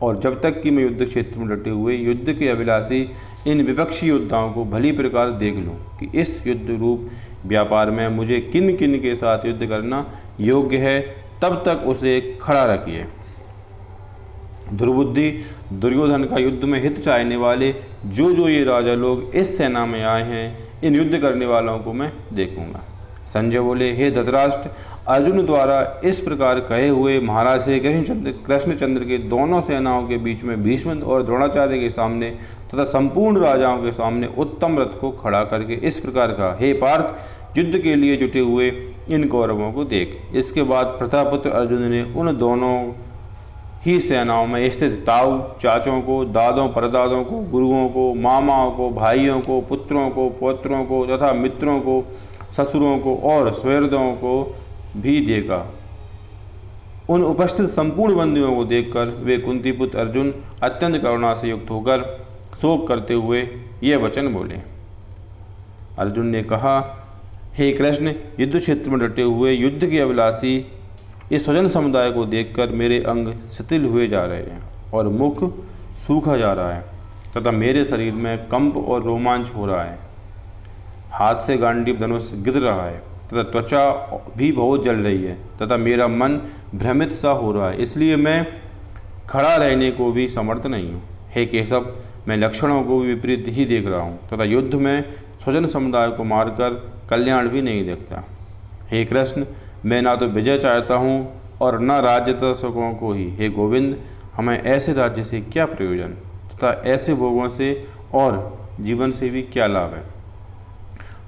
और जब तक कि मैं युद्ध क्षेत्र में डटे हुए युद्ध के अभिलाषी इन विपक्षी योद्धाओं को भली प्रकार देख लूं कि इस युद्ध रूप व्यापार में मुझे किन किन के साथ युद्ध करना योग्य है, तब तक उसे खड़ा रखिए। दुर्बुद्धि दुर्योधन का युद्ध में हित चाहने वाले जो ये राजा लोग इस सेना में आए हैं, इन युद्ध करने वालों को मैं देखूंगा। संजय बोले, हे धृतराष्ट्र, अर्जुन द्वारा इस प्रकार कहे हुए महाराज श्री कृष्णचंद्र के दोनों सेनाओं के बीच में भीष्म और द्रोणाचार्य के सामने तथा संपूर्ण राजाओं के सामने उत्तम रथ को खड़ा करके इस प्रकार कहा, हे पार्थ, युद्ध के लिए जुटे हुए इन कौरवों को देख। इसके बाद प्रतापपुत्र अर्जुन ने उन दोनों ही सेनाओं में स्थित ताऊ, चाचों को, दादों, परदादों को, गुरुओं को, मामाओं को, भाइयों को, पुत्रों को, पौत्रों को तथा मित्रों को, ससुरों को और स्वैरदों को भी देखा। उन उपस्थित संपूर्ण बंदियों को देखकर वे कुंतीपुत्र अर्जुन अत्यंत करुणा से युक्त होकर शोक करते हुए यह वचन बोले। अर्जुन ने कहा, हे कृष्ण, युद्ध क्षेत्र में डटे हुए युद्ध के अभिलाषी इस स्वजन समुदाय को देखकर मेरे अंग शिथिल हुए जा रहे हैं और मुख सूखा जा रहा है तथा मेरे शरीर में कंप और रोमांच हो रहा है। हाथ से गांडीव धनुष गिर रहा है तथा त्वचा भी बहुत जल रही है तथा मेरा मन भ्रमित सा हो रहा है, इसलिए मैं खड़ा रहने को भी समर्थ नहीं हूँ। हे केशव, मैं लक्षणों को भी विपरीत ही देख रहा हूँ तथा युद्ध में स्वजन समुदाय को मारकर कल्याण भी नहीं देखता। हे कृष्ण, मैं ना तो विजय चाहता हूँ और न राज्य तथा सुखों को ही। हे गोविंद, हमें ऐसे राज्य से क्या प्रयोजन तथा ऐसे भोगों से और जीवन से भी क्या लाभ है।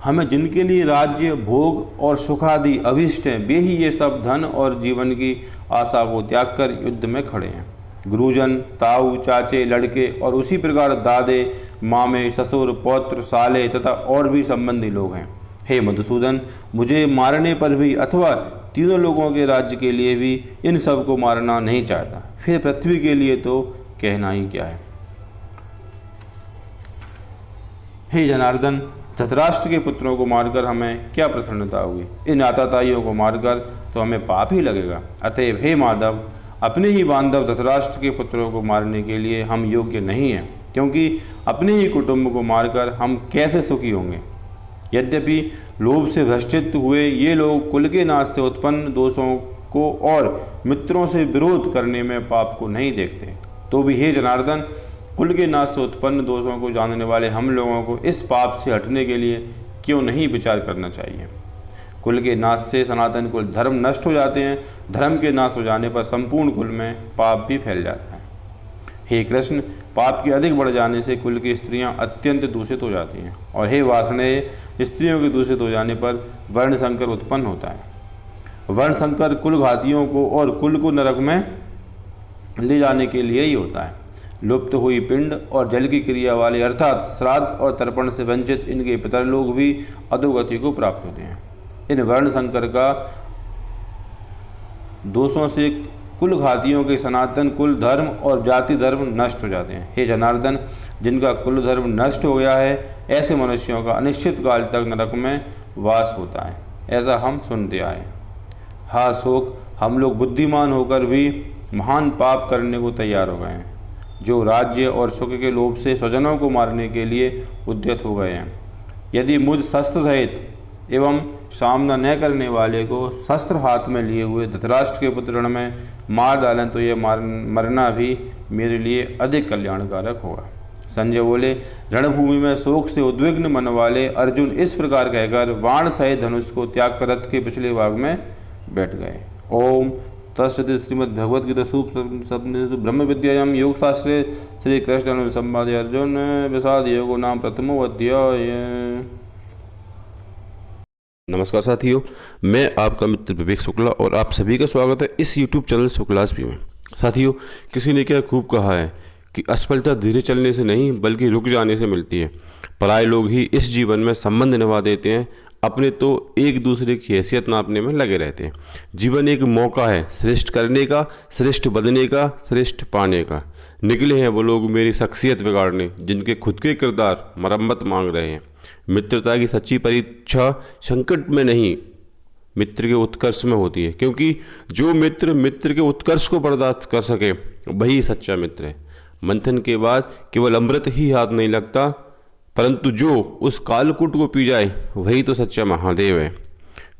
हमें जिनके लिए राज्य, भोग और सुखादि अभिष्ट हैं, वे ही ये सब धन और जीवन की आशा को त्याग कर युद्ध में खड़े हैं। गुरुजन, ताऊ, चाचे, लड़के और उसी प्रकार दादे, मामे, ससुर, पौत्र, साले तथा और भी संबंधी लोग हैं। हे मधुसूदन, मुझे मारने पर भी अथवा तीनों लोगों के राज्य के लिए भी इन सब को मारना नहीं चाहता, फिर पृथ्वी के लिए तो कहना ही क्या है। हे जनार्दन, धृतराष्ट्र के पुत्रों को मारकर हमें क्या प्रसन्नता होगी, इन आताताइयों को मारकर तो हमें पाप ही लगेगा। अतएव हे माधव, अपने ही बांधव धृतराष्ट्र के पुत्रों को मारने के लिए हम योग्य नहीं हैं, क्योंकि अपने ही कुटुंब को मारकर हम कैसे सुखी होंगे। यद्यपि लोभ से भ्रष्टित हुए ये लोग कुल के नाश से उत्पन्न दोषों को और मित्रों से विरोध करने में पाप को नहीं देखते, तो भी हे जनार्दन, कुल के नाश से उत्पन्न दोषों को जानने वाले हम लोगों को इस पाप से हटने के लिए क्यों नहीं विचार करना चाहिए। कुल के नाश से सनातन कुल धर्म नष्ट हो जाते हैं, धर्म के नाश हो जाने पर संपूर्ण कुल में पाप भी फैल जाता है। हे कृष्ण, पाप के अधिक बढ़ जाने से कुल की स्त्रियां अत्यंत दूषित हो जाती हैं और हे वासनेय, स्त्रियों के दूषित हो जाने पर वर्ण संकर उत्पन्न होता है। वर्ण संकर कुल घातियों को और कुल को नरक में ले जाने के लिए ही होता है। लुप्त हुई पिंड और जल की क्रिया वाले अर्थात श्राद्ध और तर्पण से वंचित इनके पितर लोग भी अधोगति को प्राप्त होते हैं। इन वर्ण संकर का दोषों से कुल घातियों के सनातन कुल धर्म और जाति धर्म नष्ट हो जाते हैं। हे जनार्दन, जिनका कुल धर्म नष्ट हो गया है, ऐसे मनुष्यों का अनिश्चित काल तक नरक में वास होता है, ऐसा हम सुनते आए। हा शोक, हम लोग बुद्धिमान होकर भी महान पाप करने को तैयार हो गए हैं, जो राज्य और सुख के लोभ से स्वजनों को मारने के लिए उद्यत हो गए हैं। यदि मुझ शस्त्र रहित एवं सामना न करने वाले को शस्त्र हाथ में लिए हुए धृतराष्ट्र के पुत्र रण में मार डालें तो यह मरना भी मेरे लिए अधिक कल्याणकारक होगा। संजय बोले, रणभूमि में शोक से उद्विग्न मन वाले अर्जुन इस प्रकार कहकर बाण सहित धनुष को त्याग कर रथ के पिछले भाग में बैठ गए। ओम तत्सदिति श्रीमद्भगवद्गीता ब्रह्म विद्यायाम योग शास्त्रे श्री कृष्ण संवादे अर्जुन विषाद योगो नाम प्रथमो अध्याय। नमस्कार साथियों, मैं आपका मित्र विवेक शुक्ला और आप सभी का स्वागत है इस YouTube चैनल शुक्लास भी में। साथियों, किसी ने क्या खूब कहा है कि असफलता धीरे चलने से नहीं बल्कि रुक जाने से मिलती है। पराये लोग ही इस जीवन में संबंध निभा देते हैं, अपने तो एक दूसरे की हैसियत नापने में लगे रहते हैं। जीवन एक मौका है श्रेष्ठ करने का, श्रेष्ठ बनने का, श्रेष्ठ पाने का। निकले हैं वो लोग मेरी शख्सियत बिगाड़ने जिनके खुद के किरदार मरम्मत मांग रहे हैं। मित्रता की सच्ची परीक्षा संकट में नहीं, मित्र के उत्कर्ष में होती है, क्योंकि जो मित्र के उत्कर्ष को बर्दाश्त कर सके वही सच्चा मित्र है। मंथन के बाद केवल अमृत ही हाथ नहीं लगता, परंतु जो उस कालकूट को पी जाए वही तो सच्चा महादेव है।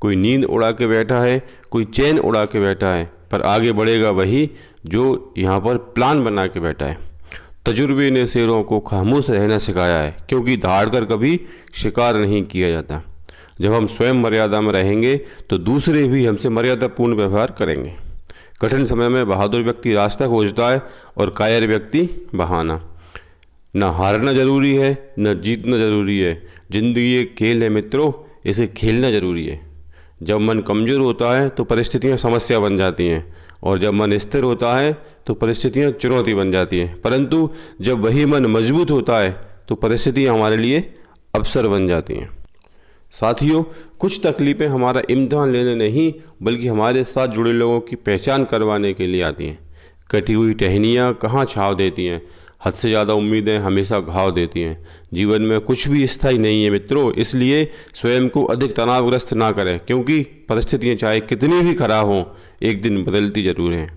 कोई नींद उड़ा के बैठा है, कोई चैन उड़ा के बैठा है, पर आगे बढ़ेगा वही जो यहाँ पर प्लान बना के बैठा है। तजुर्बे ने शेरों को खामोश रहना सिखाया है, क्योंकि दहाड़ कर कभी शिकार नहीं किया जाता। जब हम स्वयं मर्यादा में रहेंगे तो दूसरे भी हमसे मर्यादापूर्ण व्यवहार करेंगे। कठिन समय में बहादुर व्यक्ति रास्ता खोजता है और कायर व्यक्ति बहाना। न हारना जरूरी है, न जीतना जरूरी है। जिंदगी एक खेल है मित्रों, इसे खेलना जरूरी है। जब मन कमज़ोर होता है तो परिस्थितियाँ समस्या बन जाती हैं, और जब मन स्थिर होता है तो परिस्थितियाँ चुनौती बन जाती हैं। परंतु जब वही मन मजबूत होता है तो परिस्थितियाँ हमारे लिए अवसर बन जाती हैं। साथियों, कुछ तकलीफ़ें हमारा इम्तिहान लेने नहीं बल्कि हमारे साथ जुड़े लोगों की पहचान करवाने के लिए आती हैं। कटी हुई टहनियाँ कहाँ छाँव देती हैं, हद से ज़्यादा उम्मीदें हमेशा घाव देती हैं। जीवन में कुछ भी स्थायी नहीं है मित्रों, इसलिए स्वयं को अधिक तनावग्रस्त ना करें, क्योंकि परिस्थितियाँ चाहे कितनी भी खराब हों एक दिन बदलती जरूर हैं।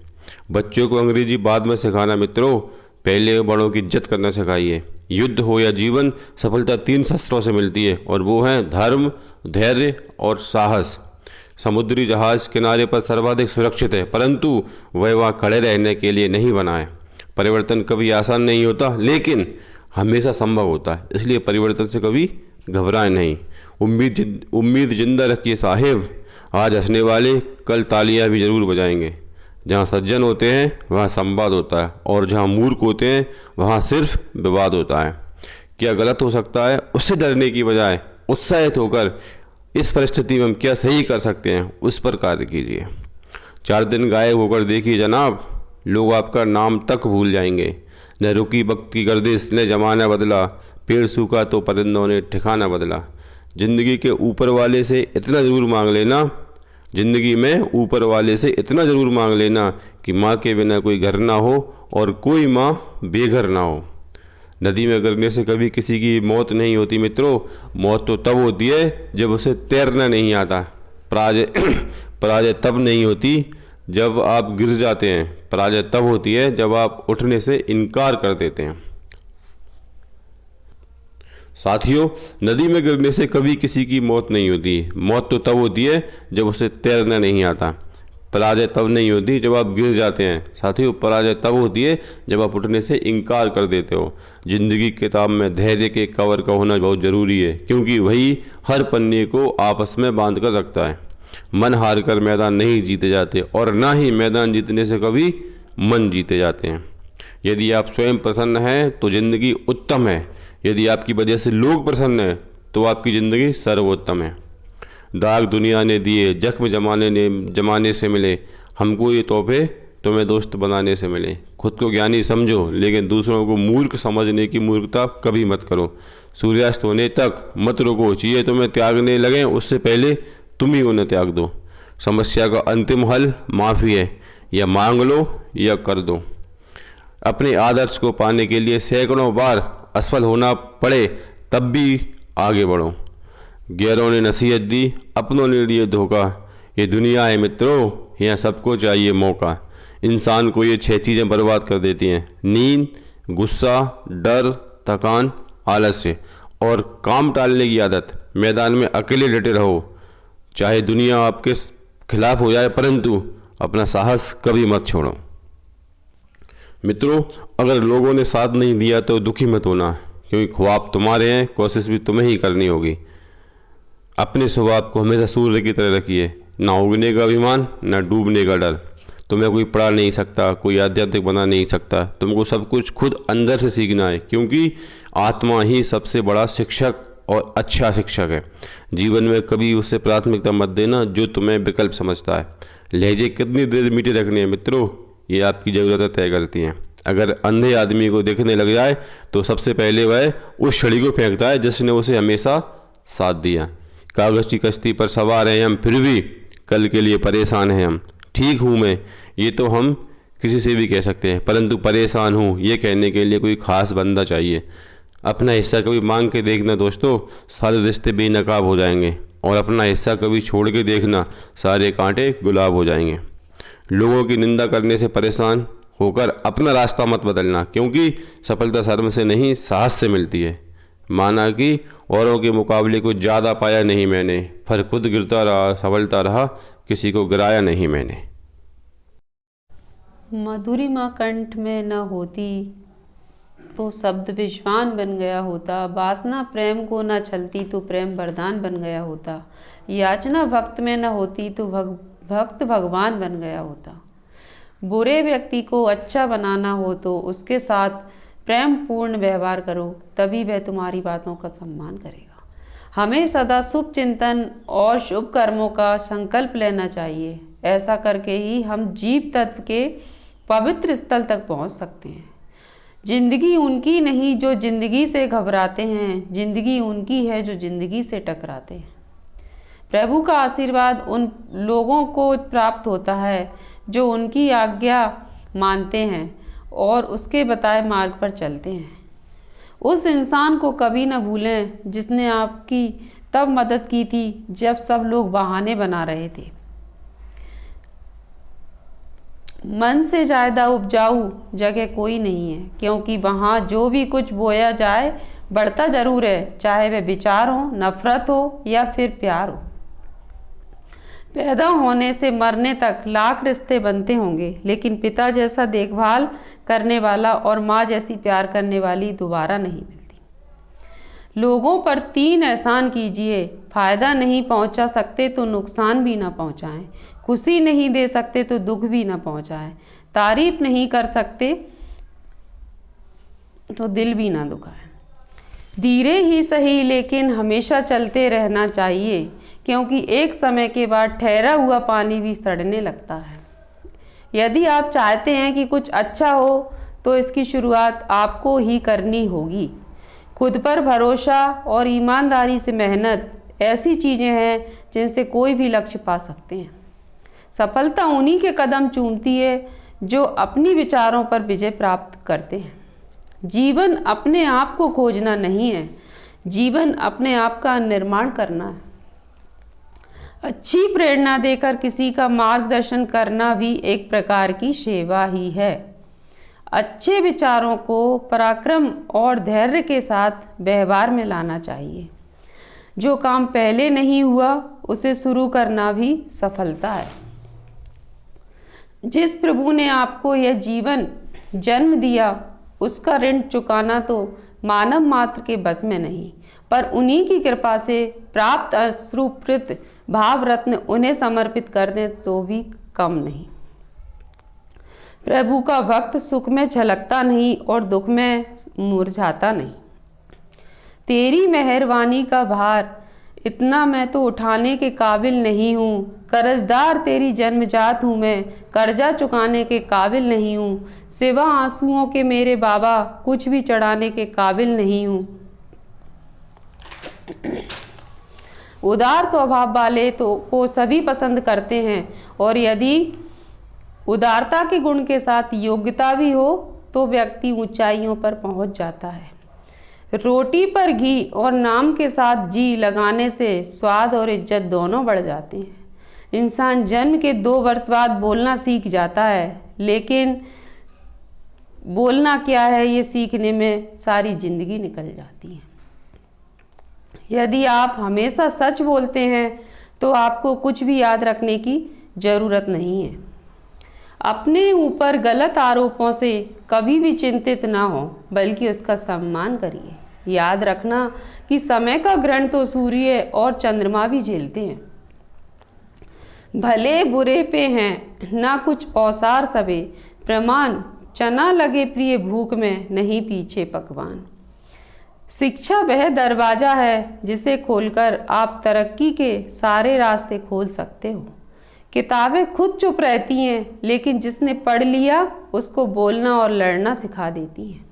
बच्चों को अंग्रेजी बाद में सिखाना मित्रों, पहले बड़ों की इज्जत करना सिखाइए। युद्ध हो या जीवन, सफलता 3 शस्त्रों से मिलती है, और वो हैं धर्म, धैर्य और साहस। समुद्री जहाज किनारे पर सर्वाधिक सुरक्षित है, परंतु वह वहाँ खड़े रहने के लिए नहीं बना है। परिवर्तन कभी आसान नहीं होता, लेकिन हमेशा संभव होता है, इसलिए परिवर्तन से कभी घबराएं नहीं। उम्मीद जिंदा रखिए साहेब, आज हंसने वाले कल तालियां भी जरूर बजाएंगे। जहाँ सज्जन होते हैं वहाँ संवाद होता है, और जहाँ मूर्ख होते हैं वहाँ सिर्फ विवाद होता है। क्या गलत हो सकता है, उससे डरने की बजाय उत्साहित होकर इस परिस्थिति में हम क्या सही कर सकते हैं उस पर कार्य कीजिए। 4 दिन गायब होकर देखिए जनाब, लोग आपका नाम तक भूल जाएंगे। न रुकी वक्त की गर्दिश ने जमाना बदला, पेड़ सूखा तो परिंदों ने ठिकाना बदला। जिंदगी के ऊपर वाले से इतना ज़रूर मांग लेना, जिंदगी में ऊपर वाले से इतना ज़रूर मांग लेना कि माँ के बिना कोई घर ना हो और कोई माँ बेघर ना हो। नदी में गिरने से कभी किसी की मौत नहीं होती मित्रों, मौत तो तब होती है जब उसे तैरना नहीं आता। पराजय तब नहीं होती जब आप गिर जाते हैं, पराजय तब होती है जब आप उठने से इनकार कर देते हैं। साथियों, नदी में गिरने से कभी किसी की मौत नहीं होती, मौत तो तब होती है जब उसे तैरना नहीं आता। पराजय तब नहीं होती जब आप गिर जाते हैं। साथियों, पराजय तब होती है जब आप उठने से इनकार कर देते हो। जिंदगी की किताब में धैर्य के कवर का होना बहुत ज़रूरी है, क्योंकि वही हर पन्ने को आपस में बांध कर रखता है। मन हार कर मैदान नहीं जीते जाते, और ना ही मैदान जीतने से कभी मन जीते जाते हैं। यदि आप स्वयं प्रसन्न हैं तो ज़िंदगी उत्तम है, यदि आपकी वजह से लोग प्रसन्न हैं तो आपकी ज़िंदगी सर्वोत्तम है। दाग दुनिया ने दिए, जख्म जमाने से मिले, हमको ये तोहफे तुम्हें दोस्त बनाने से मिले। खुद को ज्ञानी समझो, लेकिन दूसरों को मूर्ख समझने की मूर्खता कभी मत करो। सूर्यास्त होने तक मत रुको, चाहिए तुम्हें त्यागने लगें उससे पहले तुम ही उन्हें त्याग दो। समस्या का अंतिम हल माफ़ी है, या मांग लो या कर दो। अपने आदर्श को पाने के लिए सैकड़ों बार असफल होना पड़े तब भी आगे बढ़ो। गैरों ने नसीहत दी, अपनों ने लिए धोखा, ये दुनिया है मित्रों, यहाँ सबको चाहिए मौका। इंसान को ये 6 चीज़ें बर्बाद कर देती हैं: नींद, गुस्सा, डर, थकान, आलस्य और काम टालने की आदत। मैदान में अकेले डटे रहो, चाहे दुनिया आपके खिलाफ हो जाए, परंतु अपना साहस कभी मत छोड़ो। मित्रों, अगर लोगों ने साथ नहीं दिया तो दुखी मत होना, क्योंकि ख्वाब तुम्हारे हैं, कोशिश भी तुम्हें ही करनी होगी। अपने स्वभाव को हमेशा सूर्य की तरह रखिए, ना उगने का अभिमान, ना डूबने का डर। तुम्हें कोई पढ़ा नहीं सकता, कोई आध्यात्मिक बना नहीं सकता, तुमको सब कुछ खुद अंदर से सीखना है, क्योंकि आत्मा ही सबसे बड़ा शिक्षक और अच्छा शिक्षक है। जीवन में कभी उसे प्राथमिकता मत देना जो तुम्हें विकल्प समझता है। लहजे कितनी देर मीठे रखने हैं मित्रों, ये आपकी ज़रूरतें तय करती हैं। अगर अंधे आदमी को देखने लग जाए तो सबसे पहले वह उस छड़ी को फेंकता है जिसने उसे हमेशा साथ दिया। कागज़ की कश्ती पर सवार हैं हम, फिर भी कल के लिए परेशान हैं हम। ठीक हूँ मैं, ये तो हम किसी से भी कह सकते हैं, परंतु परेशान हूँ ये कहने के लिए कोई खास बंदा चाहिए। अपना हिस्सा कभी मांग के देखना दोस्तों, सारे रिश्ते बेनकाब हो जाएंगे, और अपना हिस्सा कभी छोड़ के देखना, सारे कांटे गुलाब हो जाएंगे। लोगों की निंदा करने से परेशान होकर अपना रास्ता मत बदलना, क्योंकि सफलता शर्म से नहीं, साहस से मिलती है। माना कि औरों के मुकाबले कुछ ज़्यादा पाया नहीं मैंने, पर खुद गिरता रहा, संभलता रहा, किसी को गिराया नहीं मैंने। मधुरिमा कंठ में न होती तो शब्द विश्वान बन गया होता। वासना प्रेम को न छलती तो प्रेम वरदान बन गया होता। याचना भक्त में न होती तो भक्त भगवान बन गया होता। बुरे व्यक्ति को अच्छा बनाना हो तो उसके साथ प्रेम पूर्ण व्यवहार करो, तभी वह तुम्हारी बातों का सम्मान करेगा। हमें सदा शुभ चिंतन और शुभ कर्मों का संकल्प लेना चाहिए। ऐसा करके ही हम जीव तत्व के पवित्र स्थल तक पहुंच सकते हैं। जिंदगी उनकी नहीं जो जिंदगी से घबराते हैं, जिंदगी उनकी है जो जिंदगी से टकराते हैं। प्रभु का आशीर्वाद उन लोगों को प्राप्त होता है जो उनकी आज्ञा मानते हैं और उसके बताए मार्ग पर चलते हैं। उस इंसान को कभी न भूलें जिसने आपकी तब मदद की थी जब सब लोग बहाने बना रहे थे। मन से ज़्यादा उपजाऊ जगह कोई नहीं है, क्योंकि वहाँ जो भी कुछ बोया जाए बढ़ता जरूर है, चाहे वह विचार हो, नफरत हो या फिर प्यार हो। पैदा होने से मरने तक लाख रिश्ते बनते होंगे, लेकिन पिता जैसा देखभाल करने वाला और माँ जैसी प्यार करने वाली दोबारा नहीं मिलती। लोगों पर 3 एहसान कीजिए, फायदा नहीं पहुंचा सकते तो नुकसान भी ना पहुंचाएं, खुशी नहीं दे सकते तो दुख भी ना पहुंचाएं, तारीफ नहीं कर सकते तो दिल भी ना दुखाएं। धीरे ही सही लेकिन हमेशा चलते रहना चाहिए, क्योंकि एक समय के बाद ठहरा हुआ पानी भी सड़ने लगता है। यदि आप चाहते हैं कि कुछ अच्छा हो तो इसकी शुरुआत आपको ही करनी होगी। खुद पर भरोसा और ईमानदारी से मेहनत ऐसी चीज़ें हैं जिनसे कोई भी लक्ष्य पा सकते हैं। सफलता उन्हीं के कदम चूमती है जो अपनी विचारों पर विजय प्राप्त करते हैं। जीवन अपने आप को खोजना नहीं है, जीवन अपने आप का निर्माण करना है। अच्छी प्रेरणा देकर किसी का मार्गदर्शन करना भी एक प्रकार की सेवा ही है। अच्छे विचारों को पराक्रम और धैर्य के साथ व्यवहार में लाना चाहिए। जो काम पहले नहीं हुआ उसे शुरू करना भी सफलता है। जिस प्रभु ने आपको यह जीवन जन्म दिया उसका ऋण चुकाना तो मानव मात्र के बस में नहीं, पर उन्हीं की कृपा से प्राप्त अश्रुपूरित भाव रत्न उन्हें समर्पित कर दें तो भी कम नहीं। प्रभु का भक्त सुख में झलकता नहीं और दुख में मुरझाता नहीं। तेरी मेहरबानी का भार इतना मैं तो उठाने के काबिल नहीं हूँ, कर्जदार तेरी जन्मजात हूँ मैं, कर्जा चुकाने के काबिल नहीं हूँ, सिवा आंसुओं के मेरे बाबा कुछ भी चढ़ाने के काबिल नहीं हूँ। उदार स्वभाव वाले तो को सभी पसंद करते हैं, और यदि उदारता के गुण के साथ योग्यता भी हो तो व्यक्ति ऊंचाइयों पर पहुंच जाता है। रोटी पर घी और नाम के साथ जी लगाने से स्वाद और इज्जत दोनों बढ़ जाते हैं। इंसान जन्म के 2 वर्ष बाद बोलना सीख जाता है, लेकिन बोलना क्या है ये सीखने में सारी जिंदगी निकल जाती है। यदि आप हमेशा सच बोलते हैं तो आपको कुछ भी याद रखने की जरूरत नहीं है। अपने ऊपर गलत आरोपों से कभी भी चिंतित ना हो, बल्कि उसका सम्मान करिए। याद रखना कि समय का ग्रहण तो सूर्य और चंद्रमा भी झेलते हैं। भले बुरे पे हैं ना कुछ औसार सबे, प्रमाण चना लगे प्रिय भूख में, नहीं पीछे पकवान। शिक्षा वह दरवाजा है जिसे खोलकर आप तरक्की के सारे रास्ते खोल सकते हो। किताबें खुद चुप रहती हैं, लेकिन जिसने पढ़ लिया उसको बोलना और लड़ना सिखा देती हैं।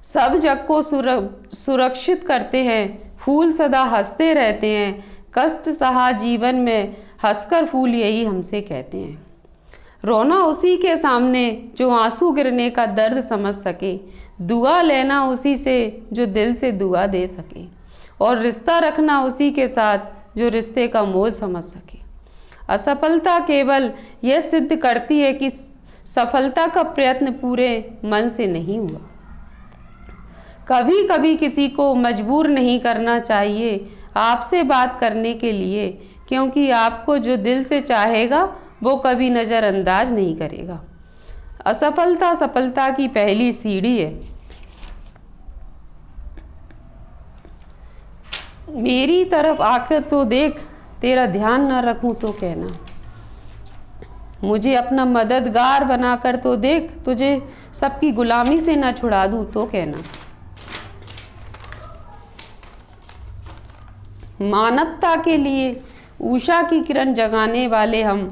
सब जग को सुरक्षित करते हैं, फूल सदा हंसते रहते हैं। कष्ट सहा जीवन में हंसकर फूल यही हमसे कहते हैं। रोना उसी के सामने जो आंसू गिरने का दर्द समझ सके, दुआ लेना उसी से जो दिल से दुआ दे सके, और रिश्ता रखना उसी के साथ जो रिश्ते का मोल समझ सके। असफलता केवल यह सिद्ध करती है कि सफलता का प्रयत्न पूरे मन से नहीं हुआ। कभी कभी किसी को मजबूर नहीं करना चाहिए आपसे बात करने के लिए, क्योंकि आपको जो दिल से चाहेगा वो कभी नज़रअंदाज नहीं करेगा। असफलता सफलता की पहली सीढ़ी है। मेरी तरफ आकर तो देख, तेरा ध्यान न रखूं तो कहना। मुझे अपना मददगार बनाकर तो देख, तुझे सबकी गुलामी से न छुड़ा दूं तो कहना। मानवता के लिए उषा की किरण जगाने वाले हम,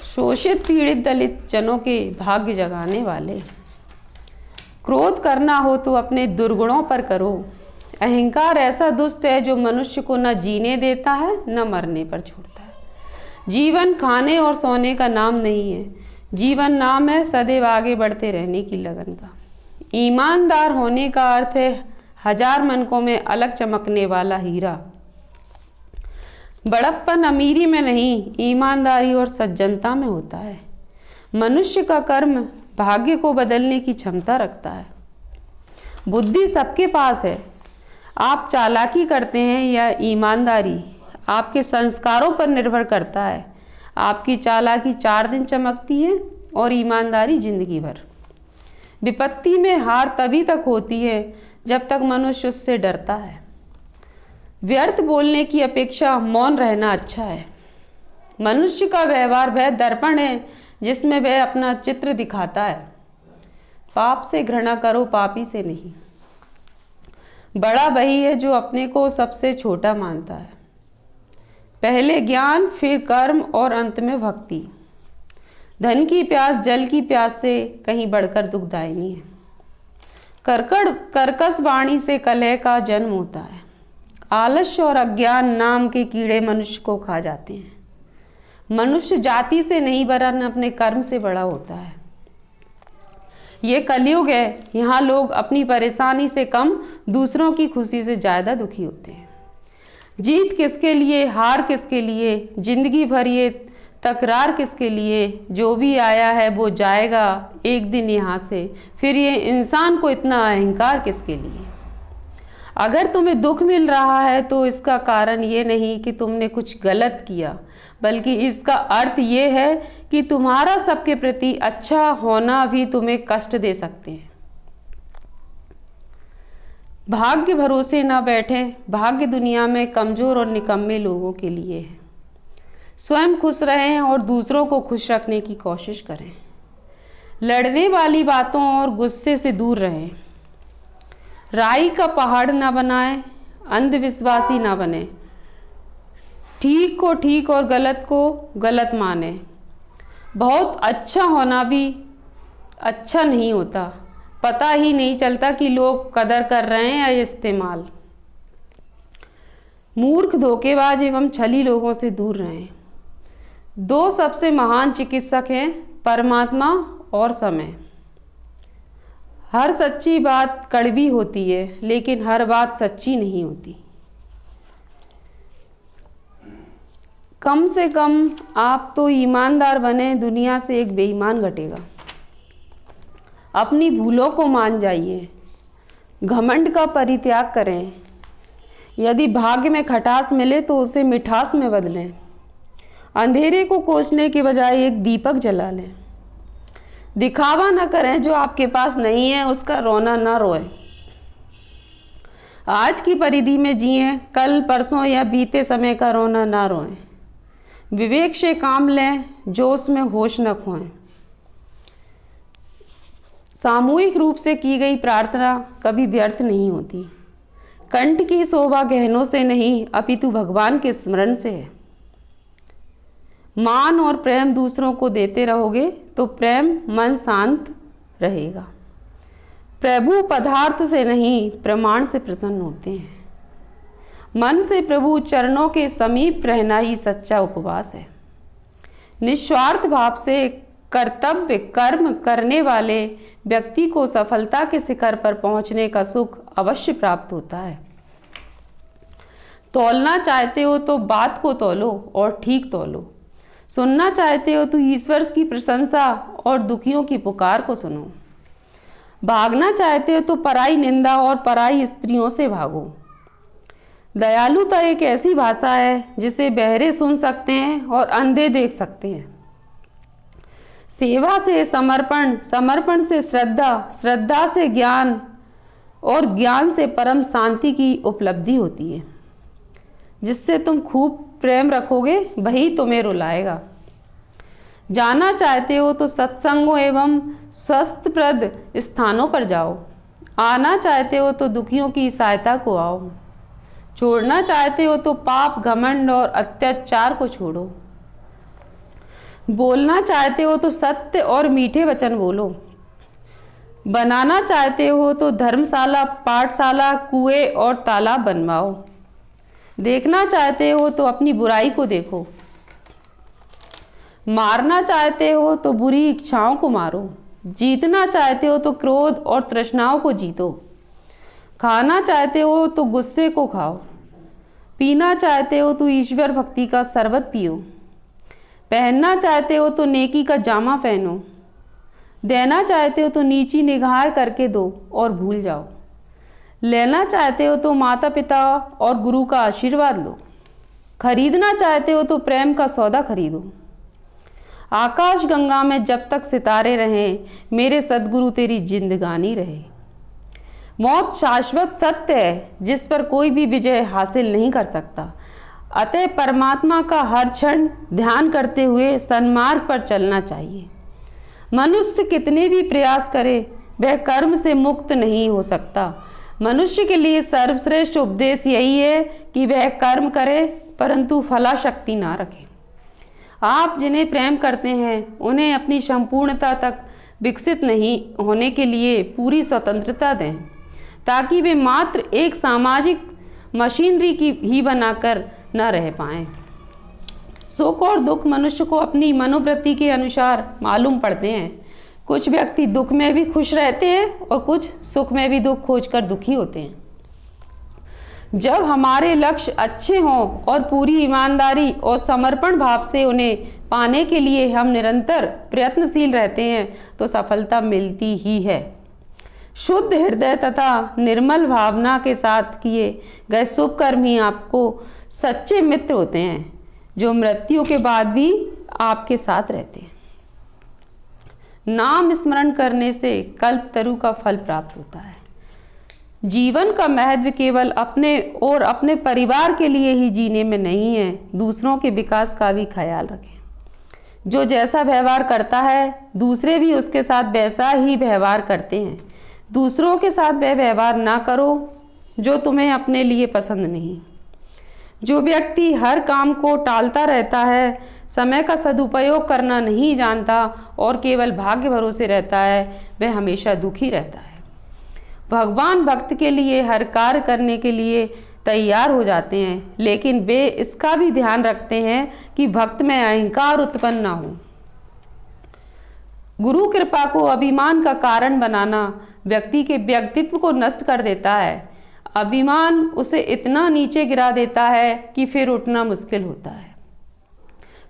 शोषित पीड़ित दलित जनों के भाग्य जगाने वाले। क्रोध करना हो तो अपने दुर्गुणों पर करो। अहंकार ऐसा दुष्ट है जो मनुष्य को न जीने देता है न मरने पर छोड़ता है। जीवन खाने और सोने का नाम नहीं है, जीवन नाम है सदैव आगे बढ़ते रहने की लगन का। ईमानदार होने का अर्थ है 1000 मनकों में अलग चमकने वाला हीरा। बड़प्पन अमीरी में नहीं, ईमानदारी और सज्जनता में होता है। मनुष्य का कर्म भाग्य को बदलने की क्षमता रखता है। बुद्धि सबके पास है। आप चालाकी करते हैं या ईमानदारी आपके संस्कारों पर निर्भर करता है। आपकी चालाकी 4 दिन चमकती है और ईमानदारी जिंदगी भर। विपत्ति में हार तभी तक होती है जब तक मनुष्य उससे डरता है। व्यर्थ बोलने की अपेक्षा मौन रहना अच्छा है। मनुष्य का व्यवहार वह दर्पण है जिसमें वह अपना चित्र दिखाता है। पाप से घृणा करो, पापी से नहीं। बड़ा वही है जो अपने को सबसे छोटा मानता है। पहले ज्ञान, फिर कर्म और अंत में भक्ति। धन की प्यास जल की प्यास से कहीं बढ़कर दुखदायिनी है। कर्कश वाणी से कलह का जन्म होता है। आलस्य और अज्ञान नाम के कीड़े मनुष्य को खा जाते हैं। मनुष्य जाति से नहीं वरन अपने कर्म से बड़ा होता है। ये कलयुग है, यहाँ लोग अपनी परेशानी से कम दूसरों की खुशी से ज्यादा दुखी होते हैं। जीत किसके लिए, हार किसके लिए, जिंदगी भर ये तकरार किसके लिए। जो भी आया है वो जाएगा एक दिन यहाँ से, फिर ये इंसान को इतना अहंकार किसके लिए। अगर तुम्हें दुख मिल रहा है तो इसका कारण ये नहीं कि तुमने कुछ गलत किया, बल्कि इसका अर्थ ये है कि तुम्हारा सबके प्रति अच्छा होना भी तुम्हें कष्ट दे सकते हैं। भाग्य भरोसे ना बैठें। भाग्य दुनिया में कमजोर और निकम्मे लोगों के लिए है। स्वयं खुश रहें और दूसरों को खुश रखने की कोशिश करें। लड़ने वाली बातों और गुस्से से दूर रहें। राई का पहाड़ ना बनाएं, अंधविश्वासी ना बने। ठीक को ठीक और गलत को गलत माने। बहुत अच्छा होना भी अच्छा नहीं होता। पता ही नहीं चलता कि लोग कदर कर रहे हैं या इस्तेमाल। मूर्ख, धोखेबाज एवं छली लोगों से दूर रहें। 2 सबसे महान चिकित्सक हैं, परमात्मा और समय। हर सच्ची बात कड़वी होती है, लेकिन हर बात सच्ची नहीं होती। कम से कम आप तो ईमानदार बने, दुनिया से एक बेईमान घटेगा। अपनी भूलों को मान जाइए, घमंड का परित्याग करें। यदि भाग्य में खटास मिले तो उसे मिठास में बदलें। अंधेरे को कोसने के बजाय एक दीपक जला लें। दिखावा न करें, जो आपके पास नहीं है उसका रोना न रोए। आज की परिधि में जिए, कल परसों या बीते समय का रोना ना रोएं। विवेक से काम लें, जोश में होश न खोएं। सामूहिक रूप से की गई प्रार्थना कभी व्यर्थ नहीं होती। कंठ की शोभा गहनों से नहीं अपितु भगवान के स्मरण से है। मान और प्रेम दूसरों को देते रहोगे तो प्रेम मन शांत रहेगा। प्रभु पदार्थ से नहीं प्रमाण से प्रसन्न होते हैं। मन से प्रभु चरणों के समीप रहना ही सच्चा उपवास है। निस्वार्थ भाव से कर्तव्य कर्म करने वाले व्यक्ति को सफलता के शिखर पर पहुंचने का सुख अवश्य प्राप्त होता है। तौलना चाहते हो तो बात को तौलो और ठीक तौलो। सुनना चाहते हो तो ईश्वर की प्रशंसा और दुखियों की पुकार को सुनो। भागना चाहते हो तो पराई निंदा और पराई स्त्रियों से भागो। दयालुता एक ऐसी भाषा है जिसे बहरे सुन सकते हैं और अंधे देख सकते हैं। सेवा से समर्पण, समर्पण से श्रद्धा, श्रद्धा से ज्ञान और ज्ञान से परम शांति की उपलब्धि होती है। जिससे तुम खूब प्रेम रखोगे वही तुम्हें रुलाएगा। जाना चाहते हो तो सत्संगों एवं स्वस्थप्रद स्थानों पर जाओ। आना चाहते हो तो दुखियों की सहायता को आओ। छोड़ना चाहते हो तो पाप, घमंड और अत्याचार को छोड़ो। बोलना चाहते हो तो सत्य और मीठे वचन बोलो। बनाना चाहते हो तो धर्मशाला, पाठशाला, कुएं और तालाब बनवाओ। देखना चाहते हो तो अपनी बुराई को देखो। मारना चाहते हो तो बुरी इच्छाओं को मारो। जीतना चाहते हो तो क्रोध और तृष्णाओं को जीतो। खाना चाहते हो तो गुस्से को खाओ। पीना चाहते हो तो ईश्वर भक्ति का शरबत पियो। पहनना चाहते हो तो नेकी का जामा पहनो। देना चाहते हो तो नीची निगाह करके दो और भूल जाओ। लेना चाहते हो तो माता पिता और गुरु का आशीर्वाद लो। खरीदना चाहते हो तो प्रेम का सौदा खरीदो। आकाश गंगा में जब तक सितारे रहें, मेरे सद्गुरु तेरी जिंदगानी रहे। मौत शाश्वत सत्य है जिस पर कोई भी विजय हासिल नहीं कर सकता। अतः परमात्मा का हर क्षण ध्यान करते हुए सन्मार्ग पर चलना चाहिए। मनुष्य कितने भी प्रयास करे वह कर्म से मुक्त नहीं हो सकता। मनुष्य के लिए सर्वश्रेष्ठ उपदेश यही है कि वह कर्म करे परंतु फलाशक्ति ना रखे। आप जिन्हें प्रेम करते हैं उन्हें अपनी संपूर्णता तक विकसित नहीं होने के लिए पूरी स्वतंत्रता दें, ताकि वे मात्र एक सामाजिक मशीनरी की ही बनाकर न रह पाएं। सुख और दुख मनुष्य को अपनी मनोवृत्ति के अनुसार मालूम पड़ते हैं। कुछ व्यक्ति दुख में भी खुश रहते हैं और कुछ सुख में भी दुख खोजकर दुखी होते हैं। जब हमारे लक्ष्य अच्छे हों और पूरी ईमानदारी और समर्पण भाव से उन्हें पाने के लिए हम निरंतर प्रयत्नशील रहते हैं तो सफलता मिलती ही है। शुद्ध हृदय तथा निर्मल भावना के साथ किए गए शुभ कर्म ही आपको सच्चे मित्र होते हैं, जो मृत्यु के बाद भी आपके साथ रहते हैं। नाम स्मरण करने से कल्पतरु का फल प्राप्त होता है। जीवन का महत्व केवल अपने और अपने परिवार के लिए ही जीने में नहीं है, दूसरों के विकास का भी ख्याल रखें। जो जैसा व्यवहार करता है दूसरे भी उसके साथ वैसा ही व्यवहार करते हैं। दूसरों के साथ वह व्यवहार ना करो जो तुम्हें अपने लिए पसंद नहीं। जो व्यक्ति हर काम को टालता रहता है, समय का सदुपयोग करना नहीं जानता और केवल भाग्य भरोसे रहता है, वह हमेशा दुखी रहता है। भगवान भक्त के लिए हर कार्य करने के लिए तैयार हो जाते हैं, लेकिन वे इसका भी ध्यान रखते हैं कि भक्त में अहंकार उत्पन्न ना हो। गुरु कृपा को अभिमान का कारण बनाना व्यक्ति के व्यक्तित्व को नष्ट कर देता है। अभिमान उसे इतना नीचे गिरा देता है कि फिर उठना मुश्किल होता है।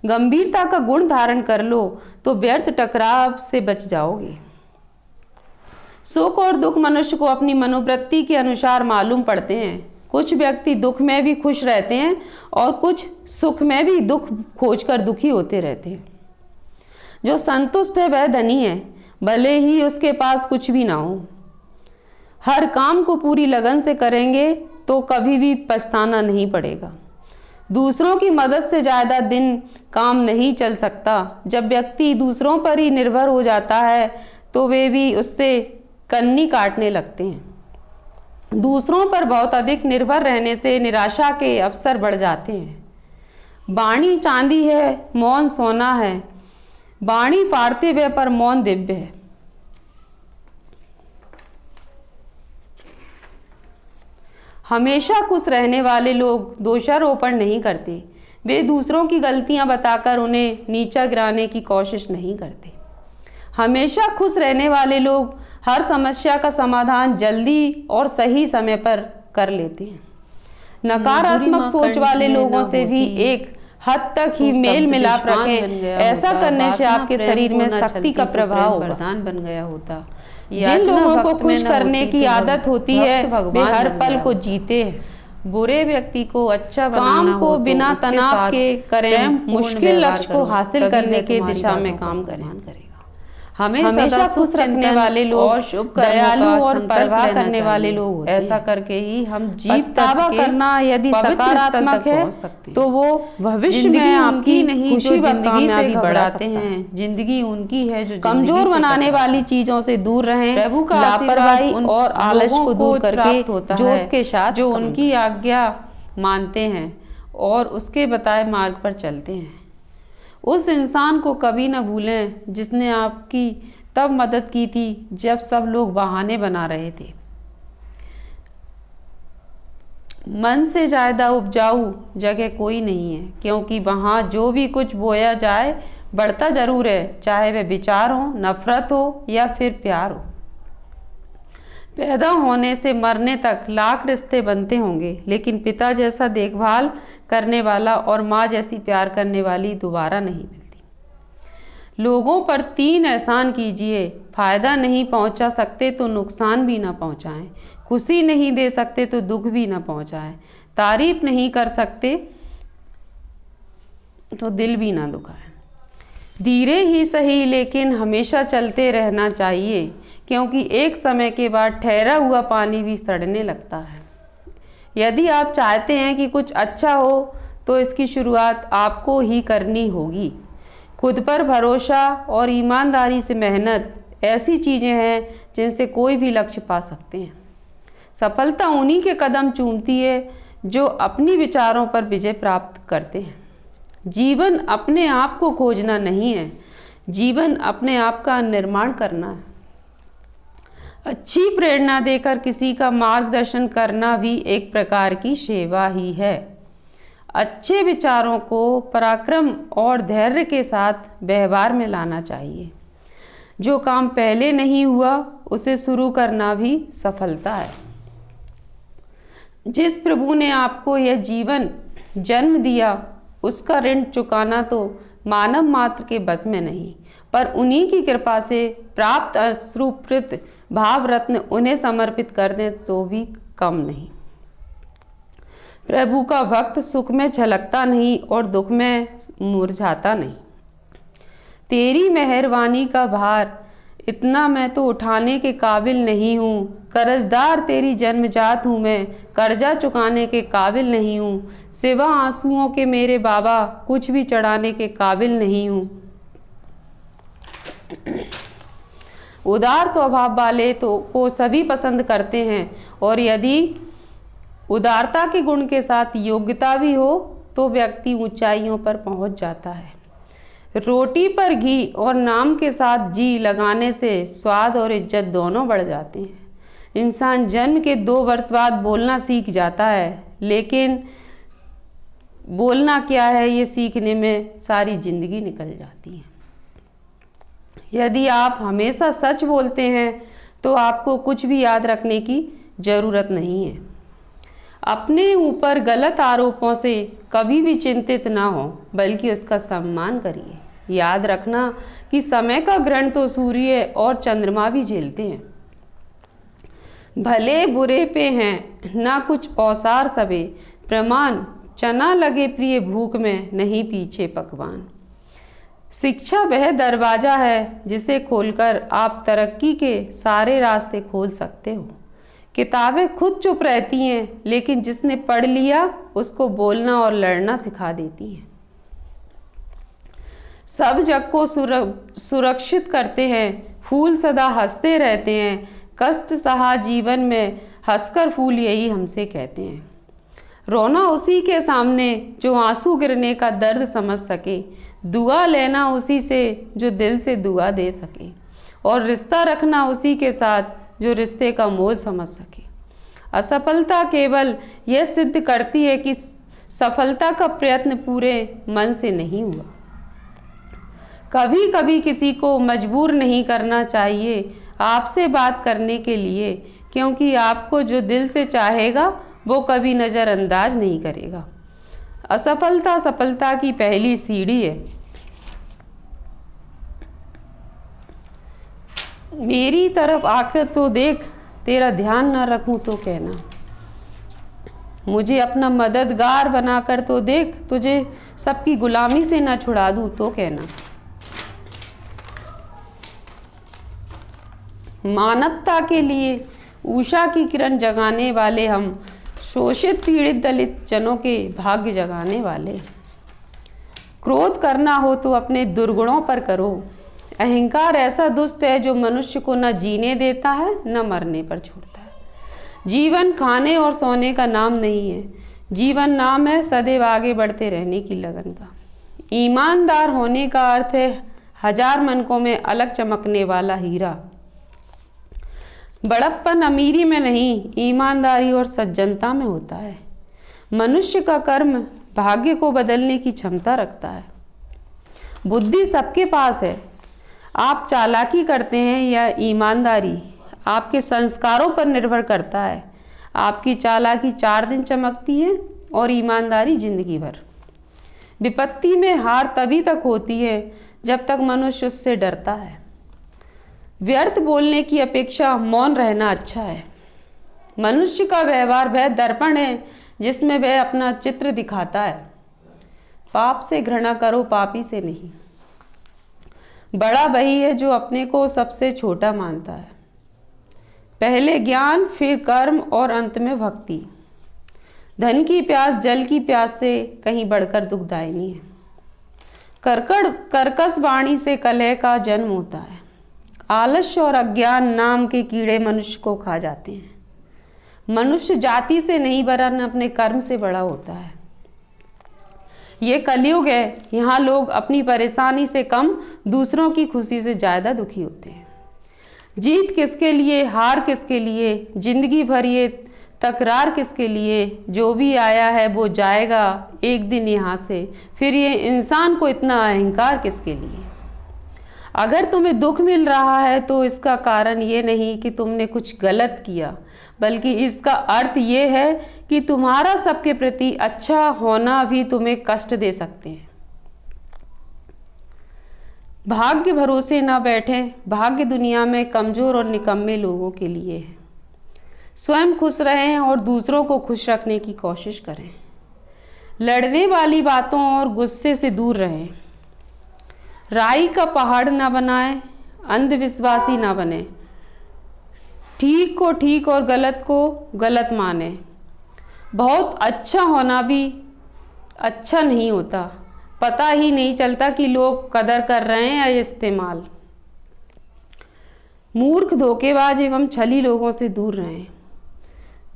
गंभीरता का गुण धारण कर लो तो व्यर्थ टकराव से बच जाओगे। सुख और दुख मनुष्य को अपनी मनोवृत्ति के अनुसार मालूम पड़ते हैं। कुछ व्यक्ति दुख में भी खुश रहते हैं और कुछ सुख में भी दुख खोजकर दुखी होते रहते हैं। जो संतुष्ट है वह धनी है, भले ही उसके पास कुछ भी ना हो। हर काम को पूरी लगन से करेंगे तो कभी भी पछताना नहीं पड़ेगा। दूसरों की मदद से ज़्यादा दिन काम नहीं चल सकता। जब व्यक्ति दूसरों पर ही निर्भर हो जाता है तो वे भी उससे कन्नी काटने लगते हैं। दूसरों पर बहुत अधिक निर्भर रहने से निराशा के अवसर बढ़ जाते हैं। वाणी चांदी है, मौन सोना है। वाणी पार्थिव है पर मौन दिव्य है। हमेशा खुश रहने वाले लोग दोषारोपण नहीं करते। वे दूसरों की गलतियां बताकर उन्हें नीचा गिराने की कोशिश नहीं करते। हमेशा खुश रहने वाले लोग हर समस्या का समाधान जल्दी और सही समय पर कर लेते हैं। नकारात्मक सोच वाले लोगों से भी एक हद तक ही मेल मिलाप रखें। ऐसा करने से आपके शरीर में शक्ति का प्रभाव वरदान बन गया होता। जिन लोगों को खुश करने की आदत होती है वे हर पल को जीते हैं। बुरे व्यक्ति को अच्छा काम को बिना तनाव के करें, मुश्किल लक्ष्य को हासिल करने के दिशा में काम करें। हमेशा खुश रखने वाले लोग दयालु और परवाह करने वाले लोग होते हैं। ऐसा करके ही हम जीत करना यदि सकारात्मक है तो वो भविष्य में आपकी नहीं जो जिंदगी से घबराते हैं। जिंदगी उनकी है जो कमजोर बनाने वाली चीजों से दूर रहें। प्रभु का लापरवाही और आलस को दूर करके जोश के साथ जो उनकी आज्ञा मानते हैं और उसके बताए मार्ग पर चलते हैं। उस इंसान को कभी न भूलें जिसने आपकी तब मदद की थी जब सब लोग बहाने बना रहे थे। मन से ज्यादा उपजाऊ जगह कोई नहीं है, क्योंकि वहाँ जो भी कुछ बोया जाए बढ़ता जरूर है, चाहे वह विचार हो, नफरत हो या फिर प्यार हो। पैदा होने से मरने तक लाख रिश्ते बनते होंगे, लेकिन पिता जैसा देखभाल करने वाला और माँ जैसी प्यार करने वाली दोबारा नहीं मिलती। लोगों पर 3 एहसान कीजिए। फायदा नहीं पहुंचा सकते तो नुकसान भी ना पहुंचाएं। खुशी नहीं दे सकते तो दुख भी ना पहुंचाएं। तारीफ नहीं कर सकते तो दिल भी ना दुखाएं। धीरे ही सही लेकिन हमेशा चलते रहना चाहिए, क्योंकि एक समय के बाद ठहरा हुआ पानी भी सड़ने लगता है। यदि आप चाहते हैं कि कुछ अच्छा हो तो इसकी शुरुआत आपको ही करनी होगी। खुद पर भरोसा और ईमानदारी से मेहनत ऐसी चीज़ें हैं जिनसे कोई भी लक्ष्य पा सकते हैं। सफलता उन्हीं के कदम चूमती है जो अपनी विचारों पर विजय प्राप्त करते हैं। जीवन अपने आप को खोजना नहीं है, जीवन अपने आप का निर्माण करना है। अच्छी प्रेरणा देकर किसी का मार्गदर्शन करना भी एक प्रकार की सेवा ही है। अच्छे विचारों को पराक्रम और धैर्य के साथ व्यवहार में लाना चाहिए। जो काम पहले नहीं हुआ उसे शुरू करना भी सफलता है। जिस प्रभु ने आपको यह जीवन जन्म दिया उसका ऋण चुकाना तो मानव मात्र के बस में नहीं, पर उन्हीं की कृपा से प्राप्त अश्रुपूरित भाव रत्न उन्हें समर्पित कर दें तो भी कम नहीं। प्रभु का भक्त सुख में झलकता नहीं और दुख में मुरझाता नहीं। तेरी मेहरबानी का भार इतना मैं तो उठाने के काबिल नहीं हूँ। कर्जदार तेरी जन्मजात हूँ मैं, कर्जा चुकाने के काबिल नहीं हूँ। सिवा आंसुओं के मेरे बाबा कुछ भी चढ़ाने के काबिल नहीं हूँ। उदार स्वभाव वाले तो को सभी पसंद करते हैं, और यदि उदारता के गुण के साथ योग्यता भी हो तो व्यक्ति ऊंचाइयों पर पहुंच जाता है। रोटी पर घी और नाम के साथ जी लगाने से स्वाद और इज्जत दोनों बढ़ जाते हैं। इंसान जन्म के 2 वर्ष बाद बोलना सीख जाता है, लेकिन बोलना क्या है ये सीखने में सारी जिंदगी निकल जाती है। यदि आप हमेशा सच बोलते हैं तो आपको कुछ भी याद रखने की जरूरत नहीं है। अपने ऊपर गलत आरोपों से कभी भी चिंतित ना हो, बल्कि उसका सम्मान करिए। याद रखना कि समय का ग्रहण तो सूर्य और चंद्रमा भी झेलते हैं। भले बुरे पे हैं ना कुछ औसार सबे, प्रमाण चना लगे प्रिय भूख में, नहीं पीछे पकवान। शिक्षा वह दरवाजा है जिसे खोलकर आप तरक्की के सारे रास्ते खोल सकते हो। किताबें खुद चुप रहती हैं, लेकिन जिसने पढ़ लिया उसको बोलना और लड़ना सिखा देती हैं। सब जग को सुरक्षित करते हैं, फूल सदा हंसते रहते हैं। कष्ट सहा जीवन में हंसकर फूल यही हमसे कहते हैं। रोना उसी के सामने जो आंसू गिरने का दर्द समझ सके, दुआ लेना उसी से जो दिल से दुआ दे सके, और रिश्ता रखना उसी के साथ जो रिश्ते का मोल समझ सके। असफलता केवल यह सिद्ध करती है कि सफलता का प्रयत्न पूरे मन से नहीं हुआ। कभी कभी किसी को मजबूर नहीं करना चाहिए आपसे बात करने के लिए, क्योंकि आपको जो दिल से चाहेगा वो कभी नज़रअंदाज नहीं करेगा। असफलता सफलता की पहली सीढ़ी है। मेरी तरफ आकर तो देख, तेरा ध्यान न रखूं तो कहना। मुझे अपना मददगार बनाकर तो देख, तुझे सबकी गुलामी से न छुड़ा दूं तो कहना। मानवता के लिए उषा की किरण जगाने वाले हम, शोषित पीड़ित दलित जनों के भाग्य जगाने वाले। क्रोध करना हो तो अपने दुर्गुणों पर करो। अहंकार ऐसा दुष्ट है जो मनुष्य को न जीने देता है न मरने पर छोड़ता है। जीवन खाने और सोने का नाम नहीं है, जीवन नाम है सदैव आगे बढ़ते रहने की लगन का। ईमानदार होने का अर्थ है हजार मनकों में अलग चमकने वाला हीरा। बड़प्पन अमीरी में नहीं, ईमानदारी और सज्जनता में होता है। मनुष्य का कर्म भाग्य को बदलने की क्षमता रखता है। बुद्धि सबके पास है। आप चालाकी करते हैं या ईमानदारी, आपके संस्कारों पर निर्भर करता है। आपकी चालाकी 4 दिन चमकती है और ईमानदारी जिंदगी भर। विपत्ति में हार तभी तक होती है जब तक मनुष्य उससे डरता है। व्यर्थ बोलने की अपेक्षा मौन रहना अच्छा है। मनुष्य का व्यवहार वह दर्पण है जिसमें वह अपना चित्र दिखाता है। पाप से घृणा करो, पापी से नहीं। बड़ा वही है जो अपने को सबसे छोटा मानता है। पहले ज्ञान, फिर कर्म और अंत में भक्ति। धन की प्यास जल की प्यास से कहीं बढ़कर दुखदायिनी है। कर्कश वाणी से कलह का जन्म होता है। आलस्य और अज्ञान नाम के कीड़े मनुष्य को खा जाते हैं। मनुष्य जाति से नहीं वरन अपने कर्म से बड़ा होता है। ये कलयुग है, यहाँ लोग अपनी परेशानी से कम, दूसरों की खुशी से ज़्यादा दुखी होते हैं। जीत किसके लिए, हार किसके लिए, जिंदगी भर ये तकरार किसके लिए। जो भी आया है वो जाएगा एक दिन यहाँ से, फिर ये इंसान को इतना अहंकार किसके लिए। अगर तुम्हें दुख मिल रहा है तो इसका कारण ये नहीं कि तुमने कुछ गलत किया, बल्कि इसका अर्थ ये है कि तुम्हारा सबके प्रति अच्छा होना भी तुम्हें कष्ट दे सकते हैं। भाग्य भरोसे ना बैठें। भाग्य दुनिया में कमजोर और निकम्मे लोगों के लिए है। स्वयं खुश रहें और दूसरों को खुश रखने की कोशिश करें। लड़ने वाली बातों और गुस्से से दूर रहें। राई का पहाड़ ना बनाएं, अंधविश्वासी ना बने। ठीक को ठीक और गलत को गलत माने। बहुत अच्छा होना भी अच्छा नहीं होता, पता ही नहीं चलता कि लोग कदर कर रहे हैं या इस्तेमाल। मूर्ख, धोखेबाज एवं छली लोगों से दूर रहें।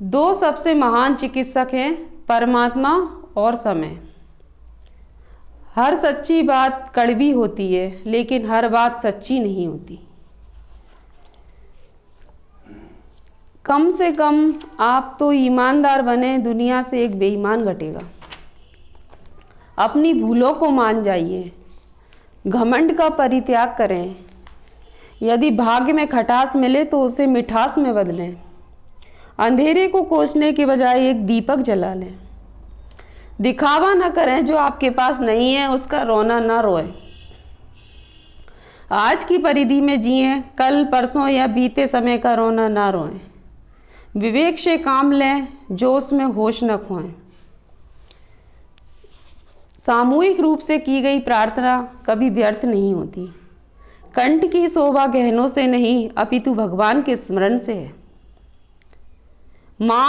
2 सबसे महान चिकित्सक हैं, परमात्मा और समय। हर सच्ची बात कड़वी होती है, लेकिन हर बात सच्ची नहीं होती। कम से कम आप तो ईमानदार बने, दुनिया से एक बेईमान घटेगा। अपनी भूलों को मान जाइए। घमंड का परित्याग करें। यदि भाग्य में खटास मिले तो उसे मिठास में बदलें। अंधेरे को कोसने के बजाय एक दीपक जला लें। दिखावा न करें जो आपके पास नहीं है, उसका रोना न रोए। आज की परिधि में जिएं, कल परसों या बीते समय का रोना ना रोएं। विवेक से काम लें, जोश में होश न खोएं। सामूहिक रूप से की गई प्रार्थना कभी व्यर्थ नहीं होती। कंठ की शोभा गहनों से नहीं, अपितु भगवान के स्मरण से है। मां